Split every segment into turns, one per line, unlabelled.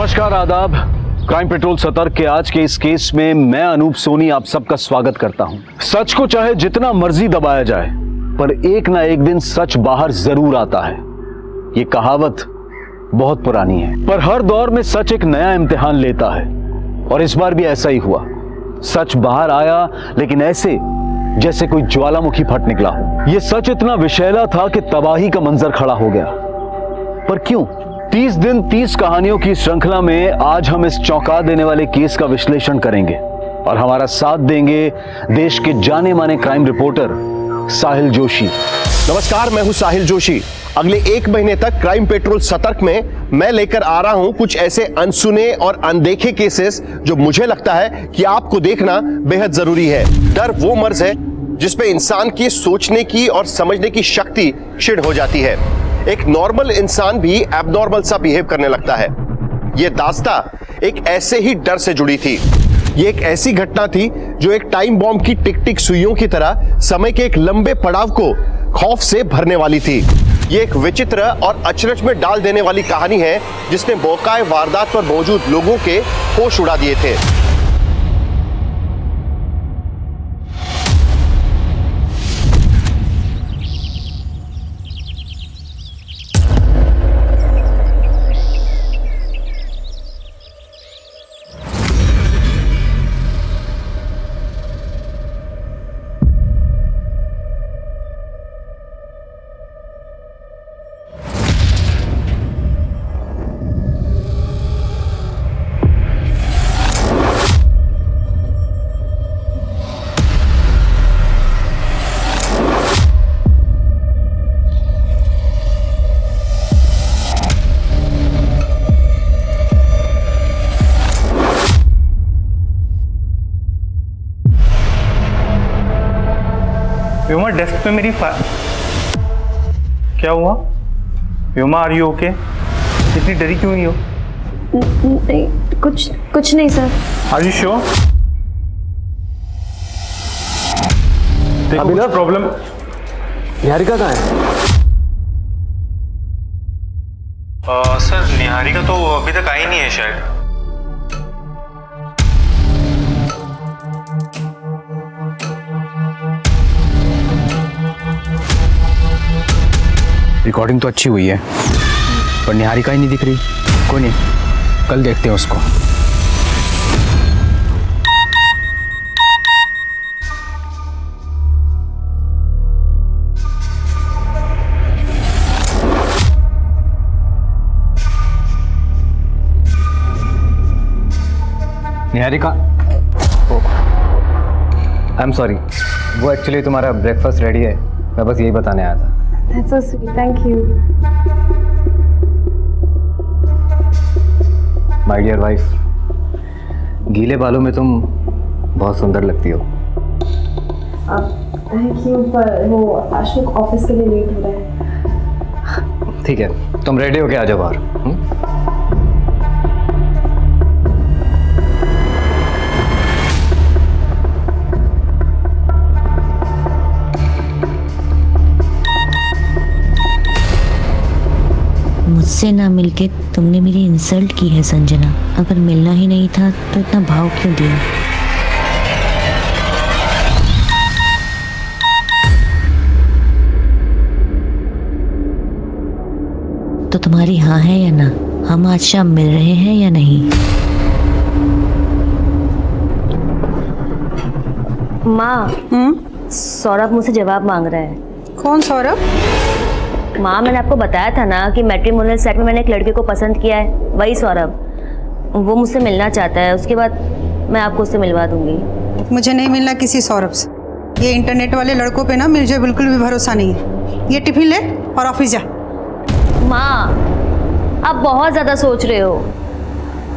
नमस्कार, आदाब। Crime petrol सतर्क के आज के इस केस में मैं अनूप सोनी आप सबका स्वागत करता हूं। सच को चाहे जितना मर्जी दबाया जाए, पर एक ना एक दिन सच बाहर जरूर आता है। ये कहावत बहुत पुरानी है, पर हर दौर में सच एक नया इम्तिहान लेता है और इस बार भी ऐसा ही हुआ। सच बाहर आया, लेकिन ऐसे जैसे कोई ज्वालामुखी फट निकला हो। यह सच इतना विषैला था कि तबाही का मंजर खड़ा हो गया। पर क्यों? 30 दिन 30 कहानियों की श्रृंखला में आज हम इस चौंका देने वाले केस का विश्लेषण करेंगे और हमारा साथ देंगे देश के जाने माने क्राइम रिपोर्टर साहिल जोशी।
नमस्कार, मैं हूं साहिल जोशी। अगले 1 महीने तक क्राइम पेट्रोल सतर्क में मैं लेकर आ रहा हूं कुछ ऐसे अनसुने और अनदेखे केसेस जो मुझे लगता है कि आपको देखना बेहद जरूरी है। डर वो मर्ज है जिसपे इंसान की सोचने की और समझने की शक्ति क्षीण हो जाती है। एक नॉर्मल इंसान भी एबनॉर्मल सा बिहेव करने लगता है। यह दास्ता एक ऐसे ही डर से जुड़ी थी। ये एक ऐसी घटना थी जो एक टाइम बॉम्ब की टिक टिक सुइयों की तरह समय के एक लंबे पड़ाव को खौफ से भरने वाली थी। ये एक विचित्र और अचरज में डाल देने वाली कहानी है जिसने मौका वारदात पर मौजूद लोगों के होश उड़ा दिए थे।
व्योमा, डेस्क पे मेरी क्या हुआ? Vyoma, are you okay? इतनी डरी क्यों हुई हो?
नहीं, कुछ नहीं सर।
Are you sure? देखो, कुछ प्रॉब्लम।
निहारिका कहाँ है?
सर, निहारिका तो अभी तक आई नहीं है शायद।
रिकॉर्डिंग तो अच्छी हुई है, पर निहारिका ही नहीं दिख रही। कोई नहीं, कल देखते हैं उसको। निहारिका, आई एम सॉरी, वो एक्चुअली तुम्हारा ब्रेकफास्ट रेडी है, मैं बस यही बताने आया था।
That's so sweet. Thank you.
My dear wife, गीले बालों में तुम बहुत सुंदर लगती हो।
थैंक यू, पर वो अशोक ऑफिस के लिए लेट हो रहा है।
ठीक है, तुम रेडी होके आ जाओ बाहर।
मुझसे ना मिलके तुमने मेरी इंसल्ट की है संजना। अगर मिलना ही नहीं था तो इतना भाव क्यों दिया? तो तुम्हारी हाँ है या ना? हम आज शाम मिल रहे हैं या नहीं?
माँ, सौरभ मुझसे जवाब मांग रहा है।
कौन सौरभ?
माँ, मैंने आपको बताया था ना कि मैट्रिमोनियल साइट में मैंने एक लड़के को पसंद किया है, वही सौरभ। वो मुझसे मिलना चाहता है, उसके बाद मैं आपको उससे मिलवा दूंगी।
मुझे नहीं मिलना किसी सौरभ से। ये इंटरनेट वाले लड़कों पे ना मुझे बिल्कुल भी भरोसा नहीं है। ये टिफिन ले और ऑफिस जा।
माँ, आप बहुत ज्यादा सोच रहे हो।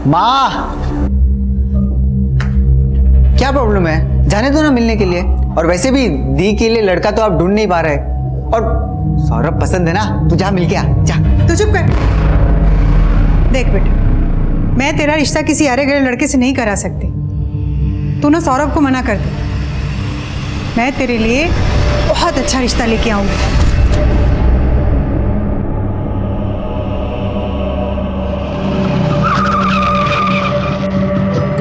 माँ, क्या प्रॉब्लम है? जाने दो ना मिलने के लिए। और वैसे भी दी के लिए लड़का तो आप ढूंढ नहीं पा रहे। और सौरभ पसंद है ना, तू जा मिल के आ जा।
तू चुप कर। देख बेटा, मैं तेरा रिश्ता किसी हारे गए लड़के से नहीं करा सकती। तू ना सौरभ को मना कर दे। मैं तेरे लिए बहुत अच्छा रिश्ता लेके आऊंगी।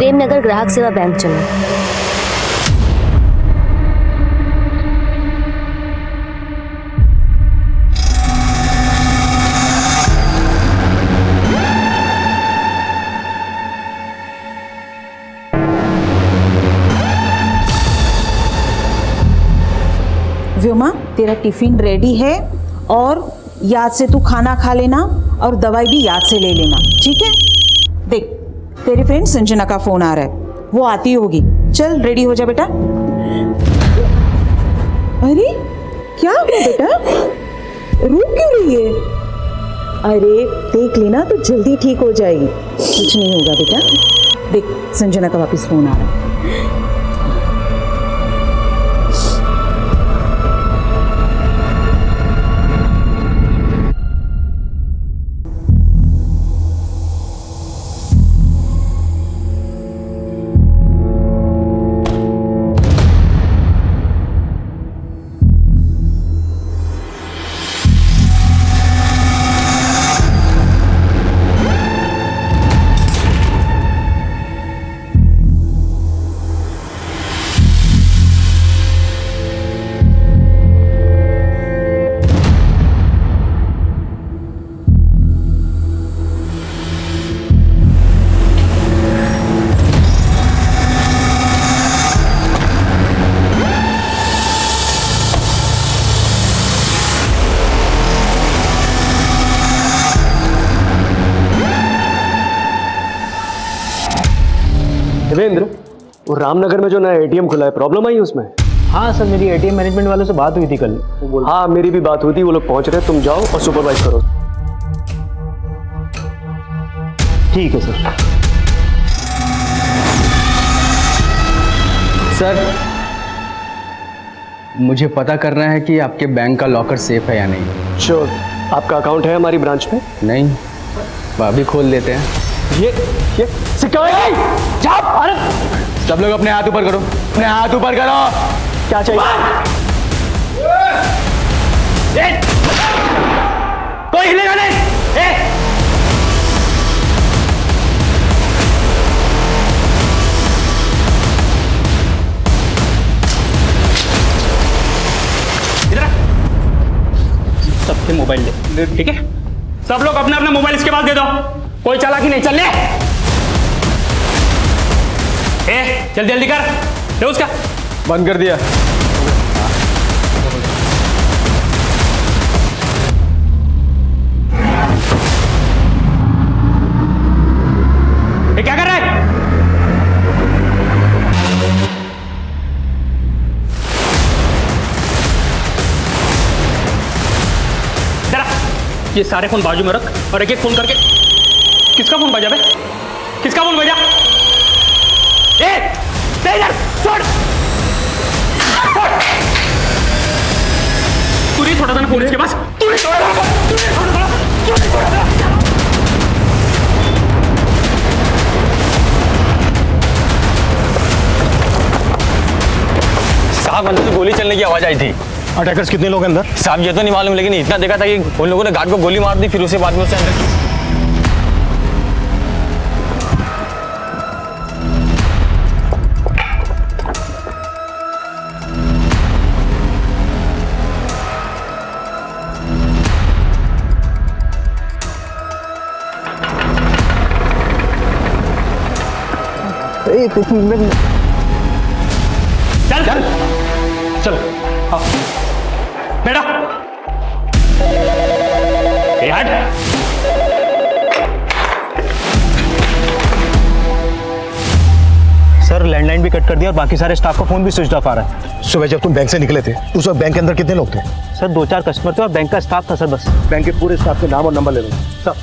प्रेम नगर ग्राहक सेवा बैंक चलो।
व्योमा, तेरा टिफिन रेडी है और याद से तू खाना खा लेना और दवाई भी याद से ले लेना, ठीक है? देख, तेरी फ्रेंड संजना का फोन आ रहा है, वो आती होगी। चल रेडी हो जा बेटा। अरे क्या हुआ बेटा, रो क्यों रही है? अरे देख लेना तो जल्दी ठीक हो जाएगी, कुछ नहीं होगा बेटा। देख, संजना का वापस फोन आ रहा है।
देवेंद्र, वो रामनगर में जो नया एटीएम खुला है, प्रॉब्लम आई उसमें?
हाँ सर, मेरी एटीएम मैनेजमेंट वालों से बात हुई थी कल।
हाँ, मेरी भी बात हुई थी, वो लोग पहुंच रहे हैं, तुम जाओ और सुपरवाइज करो।
ठीक है सर। सर, मुझे पता करना है कि आपके बैंक का लॉकर सेफ है या नहीं।
श्योर। आपका अकाउंट है हमारी ब्रांच में?
नहीं, अभी खोल लेते हैं।
ये सिक्योरिटी, अरे
सब लोग अपने हाथ ऊपर करो, अपने हाथ ऊपर करो।
क्या चाहिए?
कोई हिलेगा नहीं।
सबके मोबाइल ले, ठीक है? सब लोग अपना अपना मोबाइल इसके पास दे दो, कोई चालाकी नहीं। चल ले, जल्दी जल्दी कर, ले उसका।
बंद कर दिया।
ये क्या कर रहा है? जरा ये सारे फोन बाजू में रख और एक एक फोन करके। किसका फोन बजा बे? किसका फोन बजा? इधर छोड़, तू नहीं छोड़ा था ना फोन इसके पास? तू नहीं छोड़ा था, तू नहीं छोड़ा था, तू नहीं छोड़ा था।
साहब, अंदर से गोली चलने की आवाज आई थी।
अटैकर्स कितने लोग अंदर?
साहब ये तो नहीं मालूम, लेकिन इतना देखा था कि उन लोगों ने गार्ड को गोली मार दी, फिर उसके बाद में उसे अंदर।
चल चल चल, आओ बेटा, हट।
सर, लैंडलाइन भी कट कर दिया और बाकी सारे स्टाफ का फोन भी स्विच ऑफ आ रहा है।
सुबह जब तुम बैंक से निकले थे उस वक्त बैंक के अंदर कितने लोग थे?
सर, 2-4 कस्टमर थे और बैंक का स्टाफ था सर, बस।
बैंक के पूरे स्टाफ के नाम और नंबर ले लो सर।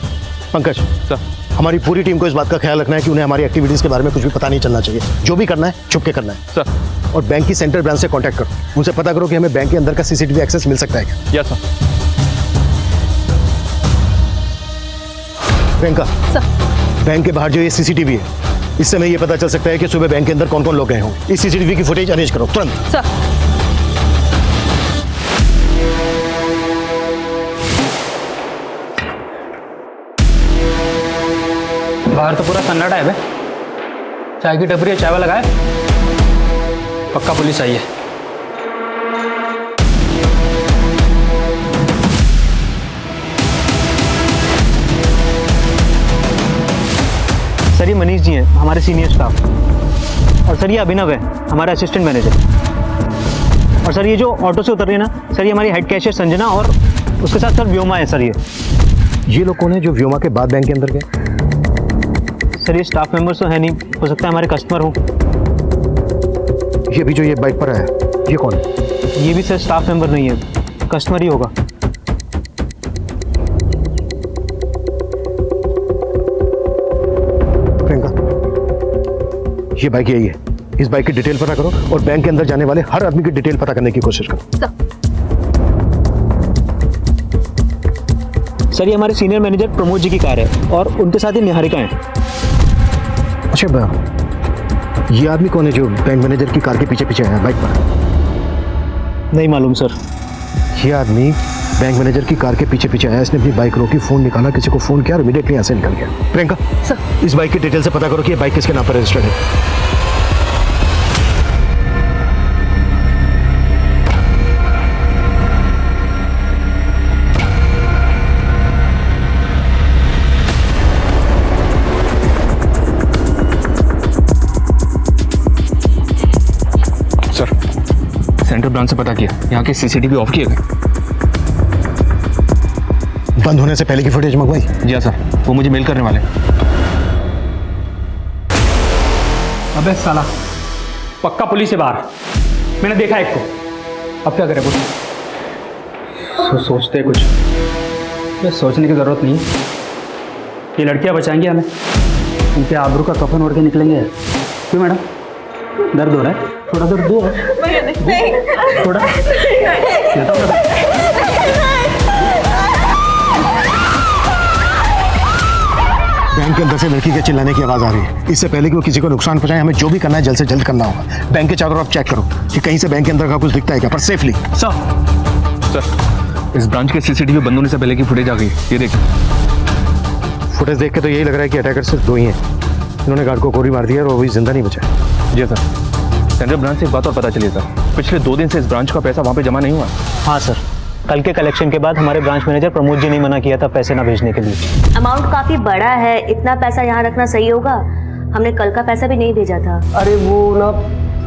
पंकज सर, हमारी पूरी टीम को इस बात का ख्याल रखना है कि उन्हें हमारी एक्टिविटीज के बारे में कुछ भी पता नहीं चलना चाहिए। जो भी करना है छुप के करना है
सर।
और बैंक की सेंट्रल ब्रांच से कांटेक्ट करो, उनसे पता करो कि हमें बैंक के अंदर का सीसीटीवी एक्सेस मिल सकता है क्या।
Yes sir.
Priyanka sir, bank के बाहर जो ये सीसीटीवी है, इससे हमें ये पता चल सकता है कि सुबह बैंक के अंदर कौन कौन लोग गए हों। इस सीसीटीवी की फुटेज अरेंज करो तुरंत
सर।
बाहर तो पूरा सन्नाटा है बे।
चाय की टपरी है, चाय वाला लगाए। पक्का पुलिस आई है।
सर ये मनीष जी हैं, हमारे सीनियर स्टाफ। और सर ये अभिनव है, हमारा असिस्टेंट मैनेजर। और सर ये जो ऑटो से उतर रही है ना, सर ये हमारी हेड कैशियर संजना और उसके साथ सर व्योमा है। सर ये लोग कौन है जो व्योमा के बाद बैंक के अंदर गए? सर ये स्टाफ मेंबर्स तो है नहीं, हो सकता है हमारे कस्टमर हो।
ये भी जो ये बाइक पर है, ये कौन है?
ये भी सर स्टाफ मेंबर नहीं है, कस्टमर ही होगा।
ये बाइक यही है। इस बाइक की डिटेल पता करो और बैंक के अंदर जाने वाले हर आदमी की डिटेल पता करने की कोशिश करो।
सर ये हमारे सीनियर मैनेजर प्रमोद जी की कार है और उनके साथ ही निहारिका है।
अच्छा, ये आदमी कौन है जो बैंक मैनेजर की कार के पीछे पीछे है बाइक पर?
नहीं मालूम सर।
ये आदमी बैंक मैनेजर की कार के पीछे पीछे आया, इसने अपनी बाइक रोकी, फोन निकाला, किसी को फोन किया और इमीडिएटली यहाँ से निकल गया। प्रियंका सर, इस बाइक की डिटेल से पता करो कि ये बाइक किसके नाम पर रजिस्टर्ड है।
सेंट्रल ब्रांच से पता किया, यहाँ के सीसीटीवी ऑफ किए गए।
बंद होने से पहले की फुटेज मंगवाई?
जी हाँ सर, वो मुझे मेल करने वाले।
अबे साला, पक्का पुलिस है बाहर, मैंने देखा एक को। अब क्या करें कुछ सोचते कुछ? सोचने की जरूरत नहीं, ये लड़कियां बचाएंगी हमें, उनके आबरू का कफन ओढ़ के निकलेंगे। क्यों मैडम, दर्द हो रहा है? थोड़ा दर्द दो, थोड़ा
बैंक के अंदर से लड़की के चिल्लाने की आवाज आ रही है। इससे पहले कि वो किसी को नुकसान पहुंचाए, हमें जो भी करना है जल्द से जल्द करना होगा। बैंक के चारों तरफ चेक करो कि कहीं से बैंक के अंदर का कुछ दिखता है क्या, पर सेफली।
सर इस ब्रांच के सीसीटीवी बंद होने से पहले की फुटेज आ गई, ये देखिए।
फुटेज देख के तो यही लग रहा है कि अटैकर सिर्फ दो ही हैं। इन्होंने गार्ड को गोली मार दी है और वो भी जिंदा नहीं बचा।
जी सर, सेंट्रल ब्रांच से एक बात और पता चली सर, पिछले 2 दिन से इस ब्रांच का पैसा वहाँ पे जमा नहीं हुआ।
हाँ सर, कल के कलेक्शन के बाद हमारे ब्रांच मैनेजर प्रमोद जी ने मना किया था पैसे ना भेजने के लिए।
अमाउंट काफी बड़ा है, इतना पैसा यहाँ रखना सही होगा? हमने कल का पैसा भी नहीं भेजा था।
अरे वो ना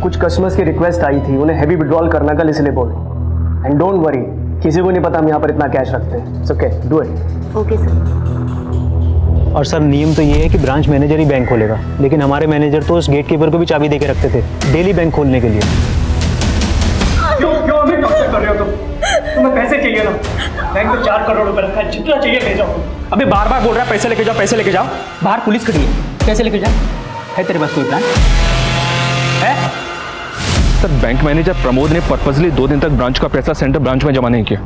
कुछ कस्टमर्स की रिक्वेस्ट आई थी, उन्हें हैवी विड्रॉल करना कल, इसलिए बोले। एंड डोंट वरी, किसी को नहीं पता हम यहाँ पर इतना कैश रखते हैं। It's okay, do it.
Okay sir.
और सर नियम तो ये है कि ब्रांच मैनेजर ही बैंक खोलेगा, लेकिन हमारे मैनेजर तो उस गेट कीपर को भी चाबी दे के रखते थे डेली बैंक खोलने के लिए।
क्यों हमें टॉर्चर कर रहे हो तुम? तुम्हें पैसे चाहिए ना? बैंक में 4 करोड़ रुपए रखा है, जितना चाहिए ले जाओ। अबे बार बार बोल रहा है पैसे लेके जाओ, पैसे लेके जाओ। बाहर पुलिस खड़ी है, कैसे लेके जाओ? है तेरे पास कोई प्लान है?
सर बैंक मैनेजर प्रमोद ने पर्पसली 2 दिन तक ब्रांच का पैसा सेंट्रल ब्रांच में जमा नहीं किया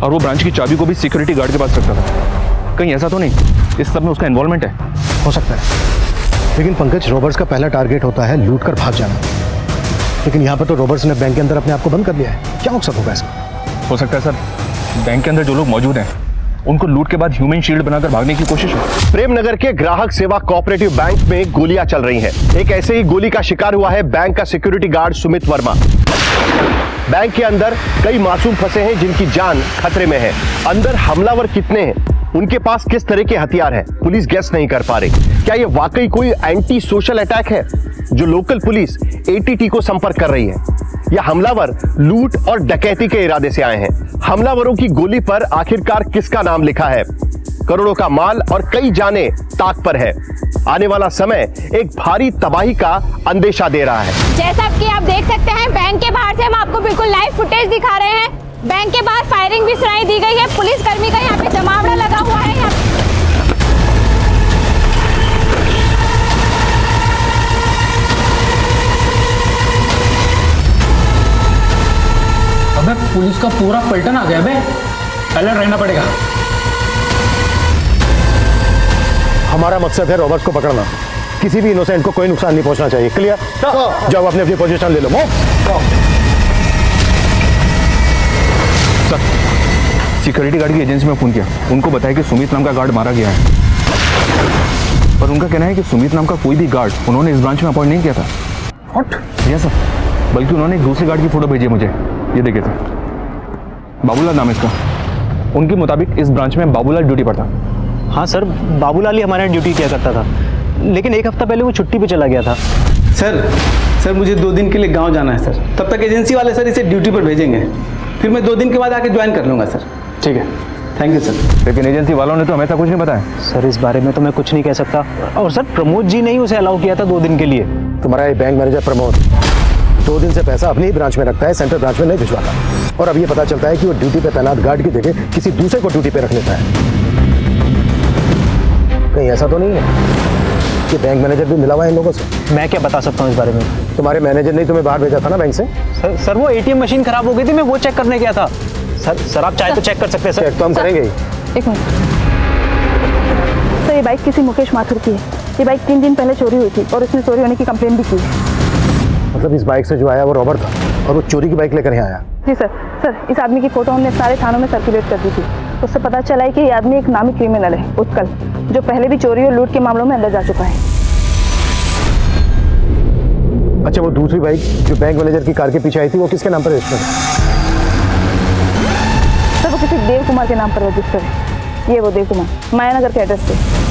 और वो ब्रांच की चाबी को भी सिक्योरिटी गार्ड के पास रखता था। कहीं ऐसा तो नहीं इस सब में उसका इन्वॉल्वमेंट है?
हो सकता है, लेकिन पंकज, रॉबर्ट्स का पहला टारगेट होता है लूट कर भाग जाना। लेकिन यहाँ पर तो रॉबर्ट्स ने बैंक के अंदर अपने आप को बंद कर लिया है। क्या मकसद होगा इसका?
हो सकता है सर बैंक के अंदर जो लोग मौजूद हैं उनको लूट के बाद ह्यूमन शील्ड बनाकर भागने की कोशिश हो।
प्रेमनगर के ग्राहक सेवा कोऑपरेटिव बैंक में गोलियां चल रही हैं। एक ऐसे ही गोली का शिकार हुआ है बैंक का security guard Sumit Verma. Bank के अंदर कई मासूम फंसे हैं जिनकी जान खतरे में है। अंदर हमलावर कितने हैं, उनके पास किस तरह के हथियार हैं, पुलिस गेस नहीं कर पा रही। क्या यह वाकई कोई एंटी सोशल अटैक है जो लोकल पुलिस एटीटी को संपर्क कर रही है, या हमलावर लूट और डकैती के इरादे से आए हैं? हमलावरों की गोली पर आखिरकार किसका नाम लिखा है? करोड़ों का माल और कई जाने ताक पर है। आने वाला समय एक भारी तबाही का अंदेशा दे रहा है।
जैसा कि आप देख सकते हैं, बैंक के बाहर से हम आपको बिल्कुल लाइव फुटेज दिखा रहे हैं। बैंक के बाहर फायरिंग भी सुनाई दी गई है, पुलिस कर्मी का यहाँ पे जमावड़ा लगा हुआ है।
अबे पुलिस का पूरा पलटन आ गया बे, अलर्ट रहना पड़ेगा।
हमारा मकसद है रॉबर्ट्स को पकड़ना, किसी भी इनोसेंट को कोई नुकसान नहीं पहुंचना चाहिए। क्लियर? जाओ अपनी अपनी पोजीशन ले लो।
सर सिक्योरिटी गार्ड की एजेंसी में फोन किया, उनको बताया कि सुमित नाम का गार्ड मारा गया है। पर उनका कहना है कि सुमित नाम का कोई भी गार्ड उन्होंने इस ब्रांच में अपॉइंट नहीं किया था।
व्हाट?
यस सर, बल्कि उन्होंने एक दूसरे गार्ड की फोटो भेजी है मुझे, ये देखिए सर, बाबूलाल नाम है इसका। उनके मुताबिक इस ब्रांच में बाबूलाल ड्यूटी पर था।
हाँ सर, बाबूलाल ही हमारे यहाँ ड्यूटी किया करता था, लेकिन एक हफ्ता पहले वो छुट्टी पे चला गया था।
सर मुझे 2 दिन के लिए गांव जाना है सर, तब तक एजेंसी वाले सर इसे ड्यूटी पर भेजेंगे, फिर मैं 2 दिन के बाद आके ज्वाइन कर लूँगा सर। ठीक है, थैंक यू सर।
लेकिन एजेंसी वालों ने तो हमें ऐसा कुछ नहीं बताया।
सर इस बारे में तो मैं कुछ नहीं कह सकता, और सर प्रमोद जी ने ही उसे अलाउ किया था 2 दिन के लिए।
तुम्हारा ये बैंक मैनेजर प्रमोद 2 दिन से पैसा अपनी ही ब्रांच में रखता है, सेंट्रल ब्रांच में नहीं भिजवाता। और अब ये पता चलता है कि वो ड्यूटी पे तैनात गार्ड की जगह किसी दूसरे को ड्यूटी पे रख लेता है। कहीं ऐसा तो नहीं है कि बैंक मैनेजर भी मिला हुआ है इन लोगों से?
मैं क्या बता सकता हूँ इस बारे में।
तुम्हारे मैनेजर ने तुम्हें बाहर भेजा था ना बैंक से?
सर वो ATM मशीन खराब हो गई थी, मैं वो चेक करने गया था। सर आप चाहे तो चेक कर सकते हैं सर।
चेक तो हम करेंगे ही।
एक मिनट सर, ये बाइक किसी मुकेश माथुर की है। ये बाइक 3 दिन पहले चोरी हुई थी और उसने चोरी होने की कंप्लेंट भी की है।
मतलब इस बाइक से जो आया वो रॉबर था और वो चोरी की बाइक लेकर यहाँ आया?
जी सर इस आदमी की फोटो हमने सारे थानों में सर्कुलेट कर दी थी। उससे पता चला है कि ये आदमी एक नामी क्रिमिनल है, उत्कल, जो पहले भी चोरी और लूट के मामलों में अंदर जा चुका है।
अच्छा, वो दूसरी बाइक जो बैंक मैनेजर की कार के पीछे आई थी वो किसके नाम पर रजिस्टर्ड है?
सर वो किसी देव कुमार के नाम पर रजिस्टर्ड है। ये वो देव कुमार, मायानगर के एड्रेस पे।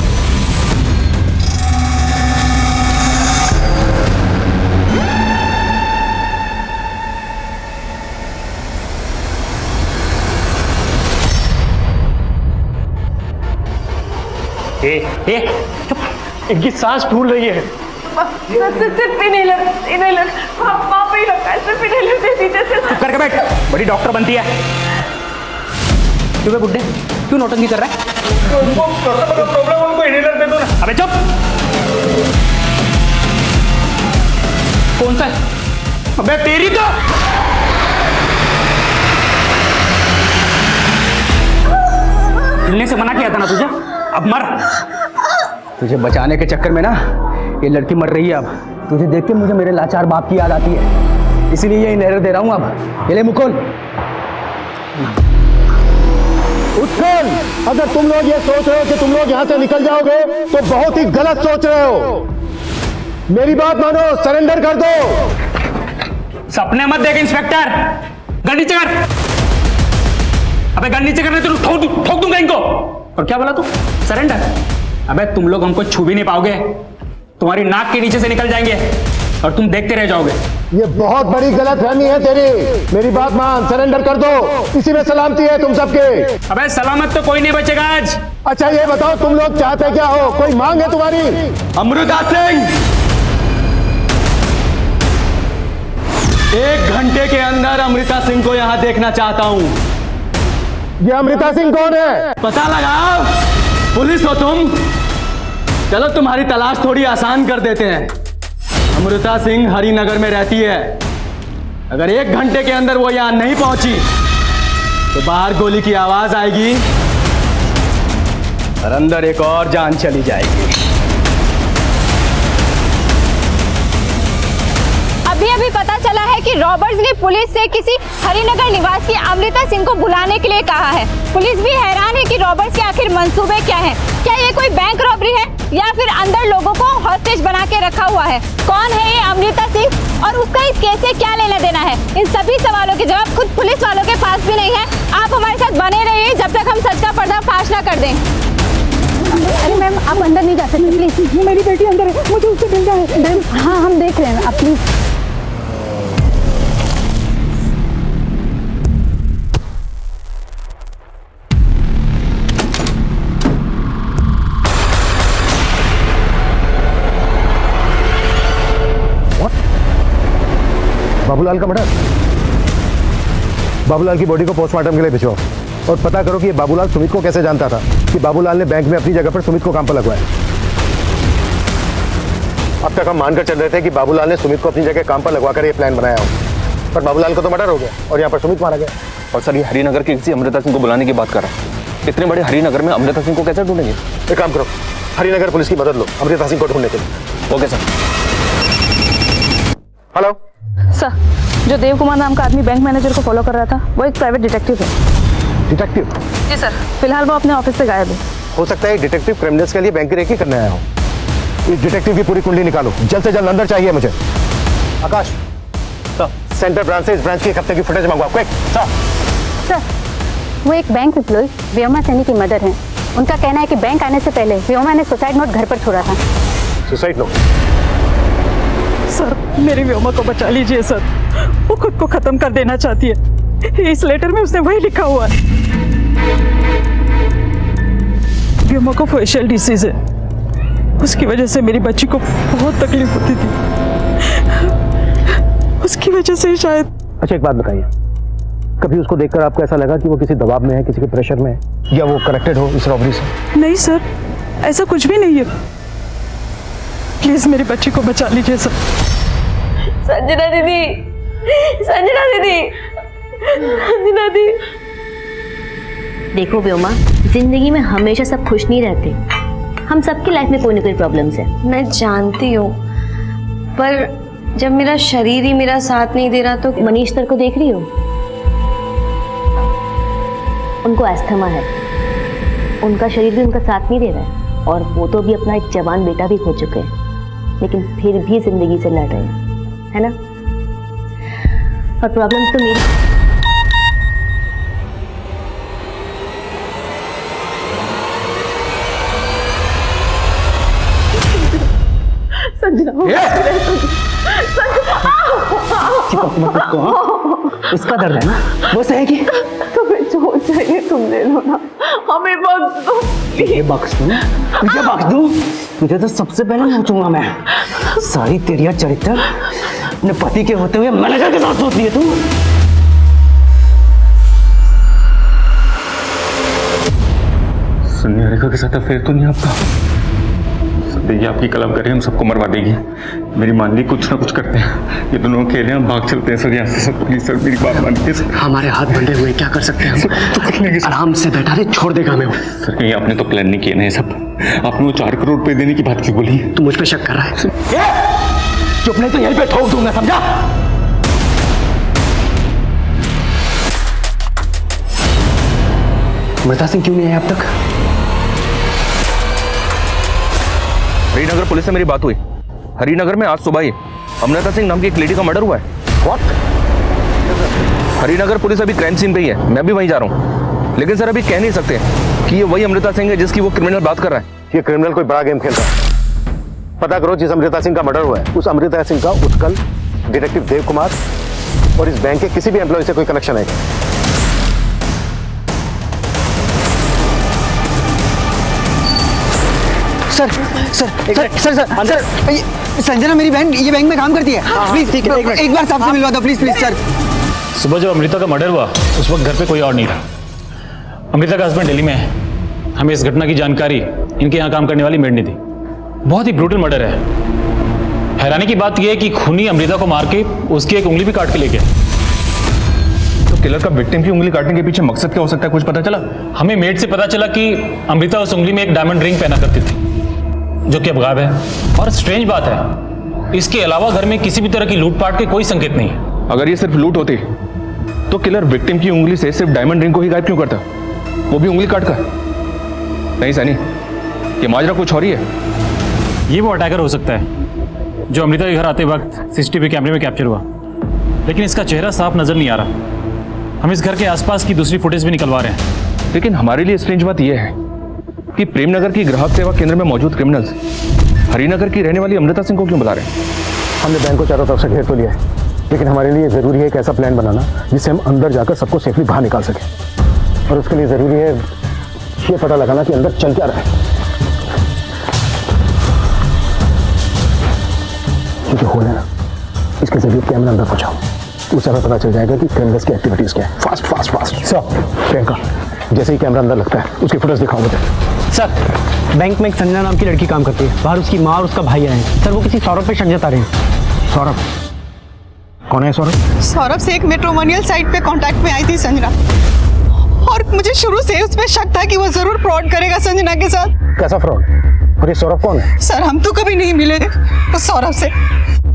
इनकी सांस फूल रही है।
सिर्फ इनहेलर वहाँ पे ही रखा है, सिर्फ इनहेलर दे दीजिए।
चुप करके बैठ, बड़ी डॉक्टर बनती है। क्यों बे बुड्ढे, क्यों नौटंकी कर रहा है?
प्रॉब्लम उनको इनहेलर दे दो ना।
अबे चुप। कौन सा है? अबे तेरी तो हिलने से मना किया था ना तुझे, अब मर।
तुझे बचाने के चक्कर में ना ये लड़की मर रही है। अब तुझे देख के मुझे मेरे लाचार बाप की याद आती है, इसीलिए ये इनहेलर दे रहा हूँ। अब ये ले मुकुल।
उत्कल, अगर तुम लोग ये सोच रहे हो कि तुम लोग यहाँ से निकल जाओगे तो बहुत ही गलत सोच रहे हो। मेरी बात मानो, सरेंडर कर दो।
सपने मत देख इंस्पेक्टर, गन नीचे कर। अबे गन नीचे करने तो ठोक दूंगा इनको। और क्या बोला तू? सरेंडर? अबे तुम लोग हमको छू भी नहीं पाओगे, तुम्हारी नाक के नीचे से निकल जाएंगे और तुम देखते रह जाओगे।
ये बहुत बड़ी गलतफहमी है तेरी। मेरी बात मान, सरेंडर कर दो, इसी में सलामती है तुम सबके।
अबे सलामत तो कोई नहीं बचेगा आज।
अच्छा ये बताओ, तुम लोग चाहते क्या हो? कोई मांग है तुम्हारी?
अमृता सिंह, 1 घंटे के अंदर अमृता सिंह को यहाँ देखना चाहता हूँ।
ये अमृता सिंह कौन है?
पता लगाओ, पुलिस हो तुम। चलो तुम्हारी तलाश थोड़ी आसान कर देते हैं। अमृता सिंह हरिनगर में रहती है। अगर 1 घंटे के अंदर वो यहाँ नहीं पहुंची तो बाहर गोली की आवाज आएगी और अंदर एक और जान चली जाएगी।
अभी पता चला है कि रॉबर्ट्स ने पुलिस से किसी हरिनगर निवासी अमृता सिंह को बुलाने के लिए कहा है। पुलिस भी हैरान है कि रॉबर्ट्स के आखिर मंसूबे क्या हैं। क्या ये कोई बैंक रॉबरी है या फिर अंदर लोगों को हॉस्टेज बना के रखा हुआ है? कौन है ये अमृता सिंह और उसका इस केस से क्या लेना देना है? इन सभी सवालों के जवाब खुद पुलिस वालों के पास भी नहीं है। आप हमारे साथ बने रहिए जब तक हम सच का पर्दाफाश ना कर दें। अरे मैम, आप अंदर नहीं जा सकते प्लीज। मेरी बेटी अंदर है, मुझे उससे मिलना है। मैम हाँ, हम देख रहे हैं, आप प्लीज।
बाबूलाल का मर्डर? बाबूलाल की बॉडी को पोस्टमार्टम के लिए भिजवाओ और पता करो कि ये बाबूलाल सुमित को कैसे जानता था कि बाबूलाल ने बैंक में अपनी जगह पर सुमित को काम पर लगवाया। अब तक हम मानकर चल रहे थे कि बाबूलाल ने सुमित को अपनी जगह काम पर लगवाकर ये प्लान बनाया हो, पर बाबूलाल को तो मर्डर हो गया और यहाँ पर सुमित मारा गया।
और सर ये हरिनगर के किसी अमृता सिंह को बुलाने की बात कर रहा है। इतने बड़े हरिनगर में अमृता सिंह को कैसे ढूंढेंगे?
एक काम करो, हरिनगर पुलिस की मदद लो अमृता सिंह को ढूंढने के लिए।
Okay sir.
हेलो
सर, जो देव कुमार नाम का आदमी बैंक मैनेजर को फॉलो कर रहा था वो एक प्राइवेट डिटेक्टिव है।
डिटेक्टिव?
जी सर, फिलहाल वो अपने ऑफिस से गायब है।
हो सकता है डिटेक्टिव क्रिमिनल्स के लिए बैंक की रेकी करने आया हो। इस डिटेक्टिव की पूरी कुंडली निकालो, जल्द से जल्द अंदर चाहिए मुझे। आकाश सेंटर ब्रांच से इस ब्रांच की एक हफ्ते की फुटेज मंगवाओ, क्विक।
सर, वो एक बैंक एम्प्लॉय व्योमा सैनी की मदर हैं। उनका कहना है कि बैंक आने से पहले व्योमा ने सुसाइड नोट घर पर छोड़ा था।
Suicide note?
सर, मेरी व्योमा को बचा लीजिए सर, वो खुद को खत्म कर देना चाहती है। इस लेटर में उसने वही लिखा हुआ है। व्योमा को फेशियल डिसीज है, उसकी वजह से मेरी बच्ची को बहुत तकलीफ होती थी, उसकी वजह से शायद।
अच्छा एक बात बताइए, कभी उसको देखकर आपको ऐसा लगा कि वो किसी दबाव में है, किसी के प्रेशर में है, या वो कनेक्टेड हो इस रॉबरी से?
नहीं सर, ऐसा कुछ भी नहीं है। प्लीज मेरी बच्ची को बचा लीजिए सर।
संजना दीदी, संजना दीदी, संजना दी। देखो व्योमा, जिंदगी में हमेशा सब खुश नहीं रहते। हम सबकी लाइफ में कोई ना कोई प्रॉब्लम्स है।
मैं जानती हूँ, पर जब मेरा शरीर ही मेरा साथ नहीं दे रहा तो।
मनीष सर को देख रही हो? उनको अस्थमा है, उनका शरीर भी उनका साथ नहीं दे रहा है, और वो तो भी अपना एक जवान बेटा भी खो चुके हैं, लेकिन फिर भी जिंदगी से लड़ रहे हैं, है ना? और प्रॉब्लम्स तो मेरी।
उसका दर्द है ना, वो सहेगी।
तुम्हें जो चाहिए तुम ले लो ना, हमें बख्श दो।
ये बख्श दूं? तुझे बख्श दूं? तुझे तो सबसे पहले नोचूंगा मैं। सारी तेरी चरित्र अपने पति के होते हुए मैनेजर के साथ सोचती है तू।
निहारिका के साथ अफेयर तो नहीं आपका? देखिए आपकी कलमकारी हम सबको मरवा देगी। मेरी मान ली कुछ ना कुछ करते हैं, ये दोनों अकेले हम भाग चलते हैं सर यहाँ से। सर प्लीज सर मेरी बात मानिए सर।
हमारे हाथ बंधे हुए क्या कर सकते हैं हम?
तो कुछ नहीं
आराम से बैठा रहे, छोड़ देगा हमें वो।
सर कहीं आपने तो प्लान नहीं किया ना ये सब? आपने वो 4 करोड़ रुपए देने की बात की बोली?
तू मुझ पे शक कर रहा है? चुप नहीं तो यहीं पे ठोक दूंगा, समझा? अमृता सिंह क्यों नहीं है अब तक?
हरिनगर पुलिस से मेरी बात हुई। हरिनगर में आज सुबह ही अमृता सिंह नाम की एक लेडी का मर्डर हुआ है।
What?
हरिनगर पुलिस अभी क्राइम सीन पे ही है, मैं भी वहीं जा रहा हूँ। लेकिन सर अभी कह नहीं सकते कि ये वही अमृता सिंह है जिसकी वो क्रिमिनल बात कर रहा है।
ये क्रिमिनल कोई बड़ा गेम खेल रहा है। पता करो जिस अमृता सिंह का मर्डर हुआ है, उस अमृता सिंह का उत्कल, डिटेक्टिव देव कुमार और इस बैंक के किसी भी एम्प्लॉय से कोई कनेक्शन है?
Sir sir sir sir sir sir Sanjana मेरी बहन ये बैंक में काम करती है। प्लीज ठीक है, एक बार साहब से मिलवा दो प्लीज प्लीज सर।
सुबह जब अमृता का मर्डर हुआ उस वक्त घर पे कोई और नहीं था। अमृता का हस्बैंड दिल्ली में है। हमें इस घटना की जानकारी इनके यहाँ काम करने वाली मेड ने दी। बहुत ही ब्रूटल मर्डर है। हैरानी की बात यह है कि खूनी अमृता को मार के उसकी एक उंगली भी काट के ले गया।
तो किलर का विक्टिम की उंगली काटने के पीछे मकसद क्या हो सकता है, कुछ पता चला?
हमें मेड से पता चला कि अमृता उस उंगली में एक डायमंड रिंग पहना करती थी जो कि अब गायब है। और स्ट्रेंज बात है, इसके अलावा घर में किसी भी तरह की लूटपाट के कोई संकेत नहीं है।
अगर ये सिर्फ लूट होती तो किलर विक्टिम की उंगली से सिर्फ डायमंड रिंग को ही गायब क्यों करता, वो भी उंगली काट कर? नहीं सनी, ये माजरा कुछ और ही है।
ये वो अटैकर हो सकता है जो अमृता के घर आते वक्त सीसीटीवी कैमरे में कैप्चर हुआ, लेकिन इसका चेहरा साफ नजर नहीं आ रहा। हम इस घर के आसपास की दूसरी फुटेज भी निकलवा रहे हैं।
लेकिन हमारे लिए स्ट्रेंज बात यह है कि प्रेमनगर की ग्राहक सेवा केंद्र में मौजूद क्रिमिनल्स हरिनगर की रहने वाली अमृता सिंह को क्यों बुला रहे हैं?
हमने बैंक को चारों तरफ से घेर तो लिया है, लेकिन हमारे लिए जरूरी है एक ऐसा प्लान बनाना जिससे हम अंदर जाकर सबको सेफली बाहर निकाल सकें। और उसके लिए जरूरी है ये पता लगाना कि अंदर चल क्या रहा है। ये जो होल है ना, इसके जरिए कैमरा अंदर पहुंचाओ, उससे हमें पता चल जाएगा कि क्रिमिनल्स की एक्टिविटीज क्या है। Fast fast fast sir. Priyanka, जैसे ही कैमरा अंदर लगता है उसकी फुटेज दिखाओ मुझे।
सर, बैंक में एक संजना नाम की लड़की काम करती है। बाहर उसकी माँ और उसका भाई आए हैं। सर, वो किसी सौरभ पे शक जता रहे हैं।
सौरभ? कौन है सौरभ?
सौरभ से एक मैट्रिमोनियल साइट पे कांटेक्ट में आई थी संजना, और मुझे शुरू से उस पर शक था कि वो जरूर फ्रॉड करेगा संजना के साथ।
कैसा फ्रॉड? और ये सौरभ कौन है?
सर, हम तो कभी नहीं मिले उस सौरभ से,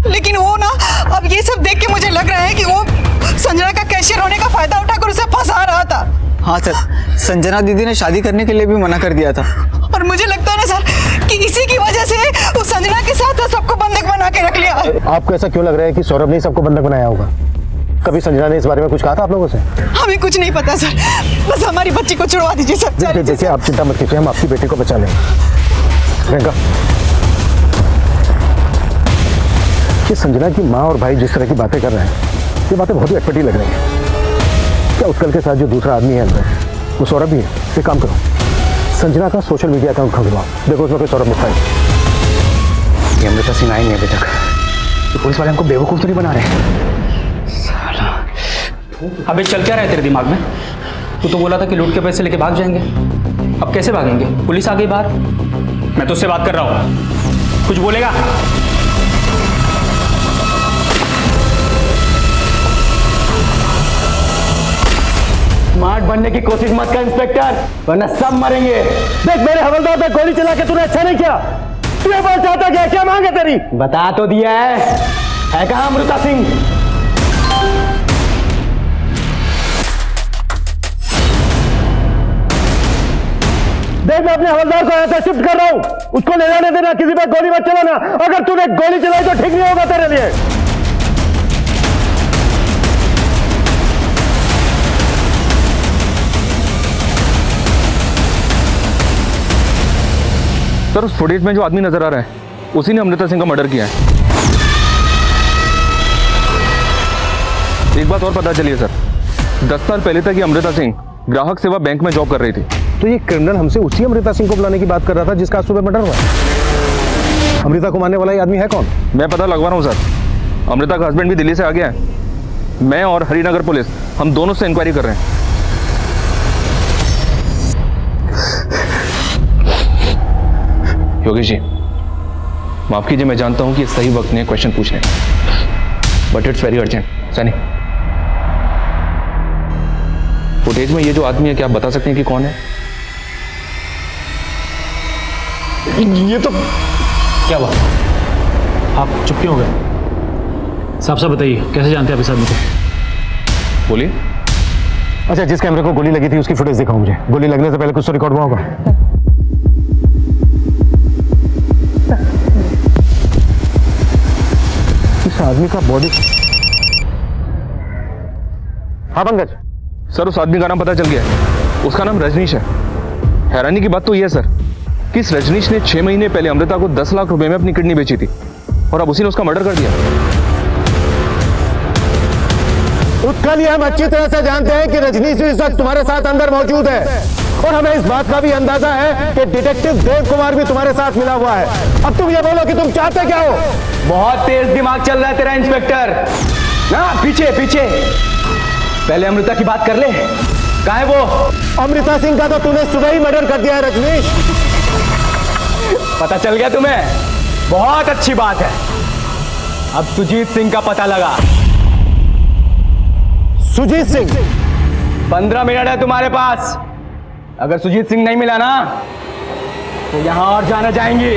लेकिन वो ना अब ये सब देख के मुझे लग रहा है कि वो संजना का कैशियर होने का फायदा उठाकर उसे फंसा रहा था।
हाँ सर, संजना दीदी ने शादी करने के लिए भी मना कर दिया था।
और मुझे लगता है ना सर कि इसी की वजह वजह से उस संजना के साथ सबको बंधक बना के रख लिया।
आपको ऐसा क्यों लग रहा है कि सौरभ ने सबको बंधक बनाया होगा? कभी संजना ने इस बारे में कुछ कहा था आप लोगों से?
हमें कुछ नहीं पता सर, बस हमारी बच्ची को छुड़वा दीजिए सर।
देखिए आप चिंता मत कीजिए, हम आपकी बेटी को बचा लेंगे। प्रियंका, कि संजना की माँ और भाई जिस तरह की बातें कर रहे हैं, ये बातें बहुत ही अटपटी लग रही हैं। क्या उत्कल के साथ जो दूसरा आदमी है अंदर, वो सौरभ भी है? एक काम करो, संजना का सोशल मीडिया अकाउंट खुलवाओ, देखो उसमें कोई सौरभ लिखा है।
ये अमृता सिंह आई नहीं अभी तक, तो पुलिस वाले हमको बेवकूफ तो नहीं बना रहे? अबे चल क्या रहा है तेरे दिमाग में? तू तो बोला था कि लूट के पैसे लेके भाग जाएंगे, अब कैसे भागेंगे? पुलिस आ गई बाहर। मैं तुझसे बात कर रहा हूँ, कुछ बोलेगा? स्मार्ट बनने की कोशिश मत कर इंस्पेक्टर, वरना सब मरेंगे।
देख मेरे हवलदार पे गोली चला के तूने अच्छा नहीं किया। तू ये बात चाहता क्या? क्या मांग है तेरी?
बता तो दिया है कहाँ अमृता सिंह?
देख मैं अपने हवलदार को ऐसा शिफ्ट कर रहा हूं, उसको ले जाने देना, किसी पे गोली मत चलाना। अगर तूने गोली चलाई तो ठीक नहीं होगा तेरे लिए।
सर उस फुटेज में जो आदमी नजर आ रहा है, उसी ने अमृता सिंह का मर्डर किया है। एक बात और पता चली है सर, 10 साल पहले तक ये अमृता सिंह ग्राहक सेवा बैंक में जॉब कर रही थी।
तो ये क्रिमिनल हमसे उसी अमृता सिंह को बुलाने की बात कर रहा था जिसका आज सुबह मर्डर हुआ। अमृता को मारने वाला ये आदमी है कौन?
मैं पता लगवा रहा हूँ सर, अमृता का हस्बैंड भी दिल्ली से आ गया है। मैं और हरिनगर पुलिस हम दोनों से इंक्वायरी कर रहे हैं। योगेश जी माफ कीजिए, मैं जानता हूं कि सही वक्त नहीं है क्वेश्चन पूछने का, but it's very urgent. Sunny, footage में ये जो आदमी है, क्या आप बता सकते हैं कि कौन है?
ये तो
क्या बात, आप चुप क्यों हो गए? साफ साफ बताइए, कैसे जानते हैं आप इस आदमी को?
बोलिए।
अच्छा, जिस कैमरे को गोली लगी थी उसकी फुटेज दिखाओ मुझे। गोली लगने से पहले कुछ तो रिकॉर्ड हुआ होगा। इस आदमी का बॉडी। हाँ पंकज।
सर उस आदमी का नाम पता चल गया है, उसका नाम रजनीश है। हैरानी की बात तो यह है सर कि इस रजनीश ने 6 महीने पहले अमृता को 10 लाख रुपए में अपनी किडनी बेची थी और अब उसी ने उसका मर्डर कर दिया।
उत्कल, ये हम अच्छी तरह से जानते हैं कि रजनीश इस वक्त तुम्हारे साथ अंदर मौजूद है और हमें इस बात का भी अंदाजा है कि डिटेक्टिव देव कुमार भी तुम्हारे साथ मिला हुआ है। अब तुम ये बोलो कि तुम चाहते क्या हो?
बहुत तेज दिमाग चल रहा है तेरा इंस्पेक्टर। ना पीछे पीछे, पहले अमृता की बात कर ले। कहाँ है वो?
अमृता सिंह का तो तूने सुबह ही मर्डर कर दिया है रजनीश।
पता चल गया तुम्हें? बहुत अच्छी बात है। अब सुजीत सिंह का पता लगा।
सुजीत सिंह?
15 मिनट है तुम्हारे पास। अगर सुजीत सिंह नहीं मिला ना तो यहां और जाना जाएंगी।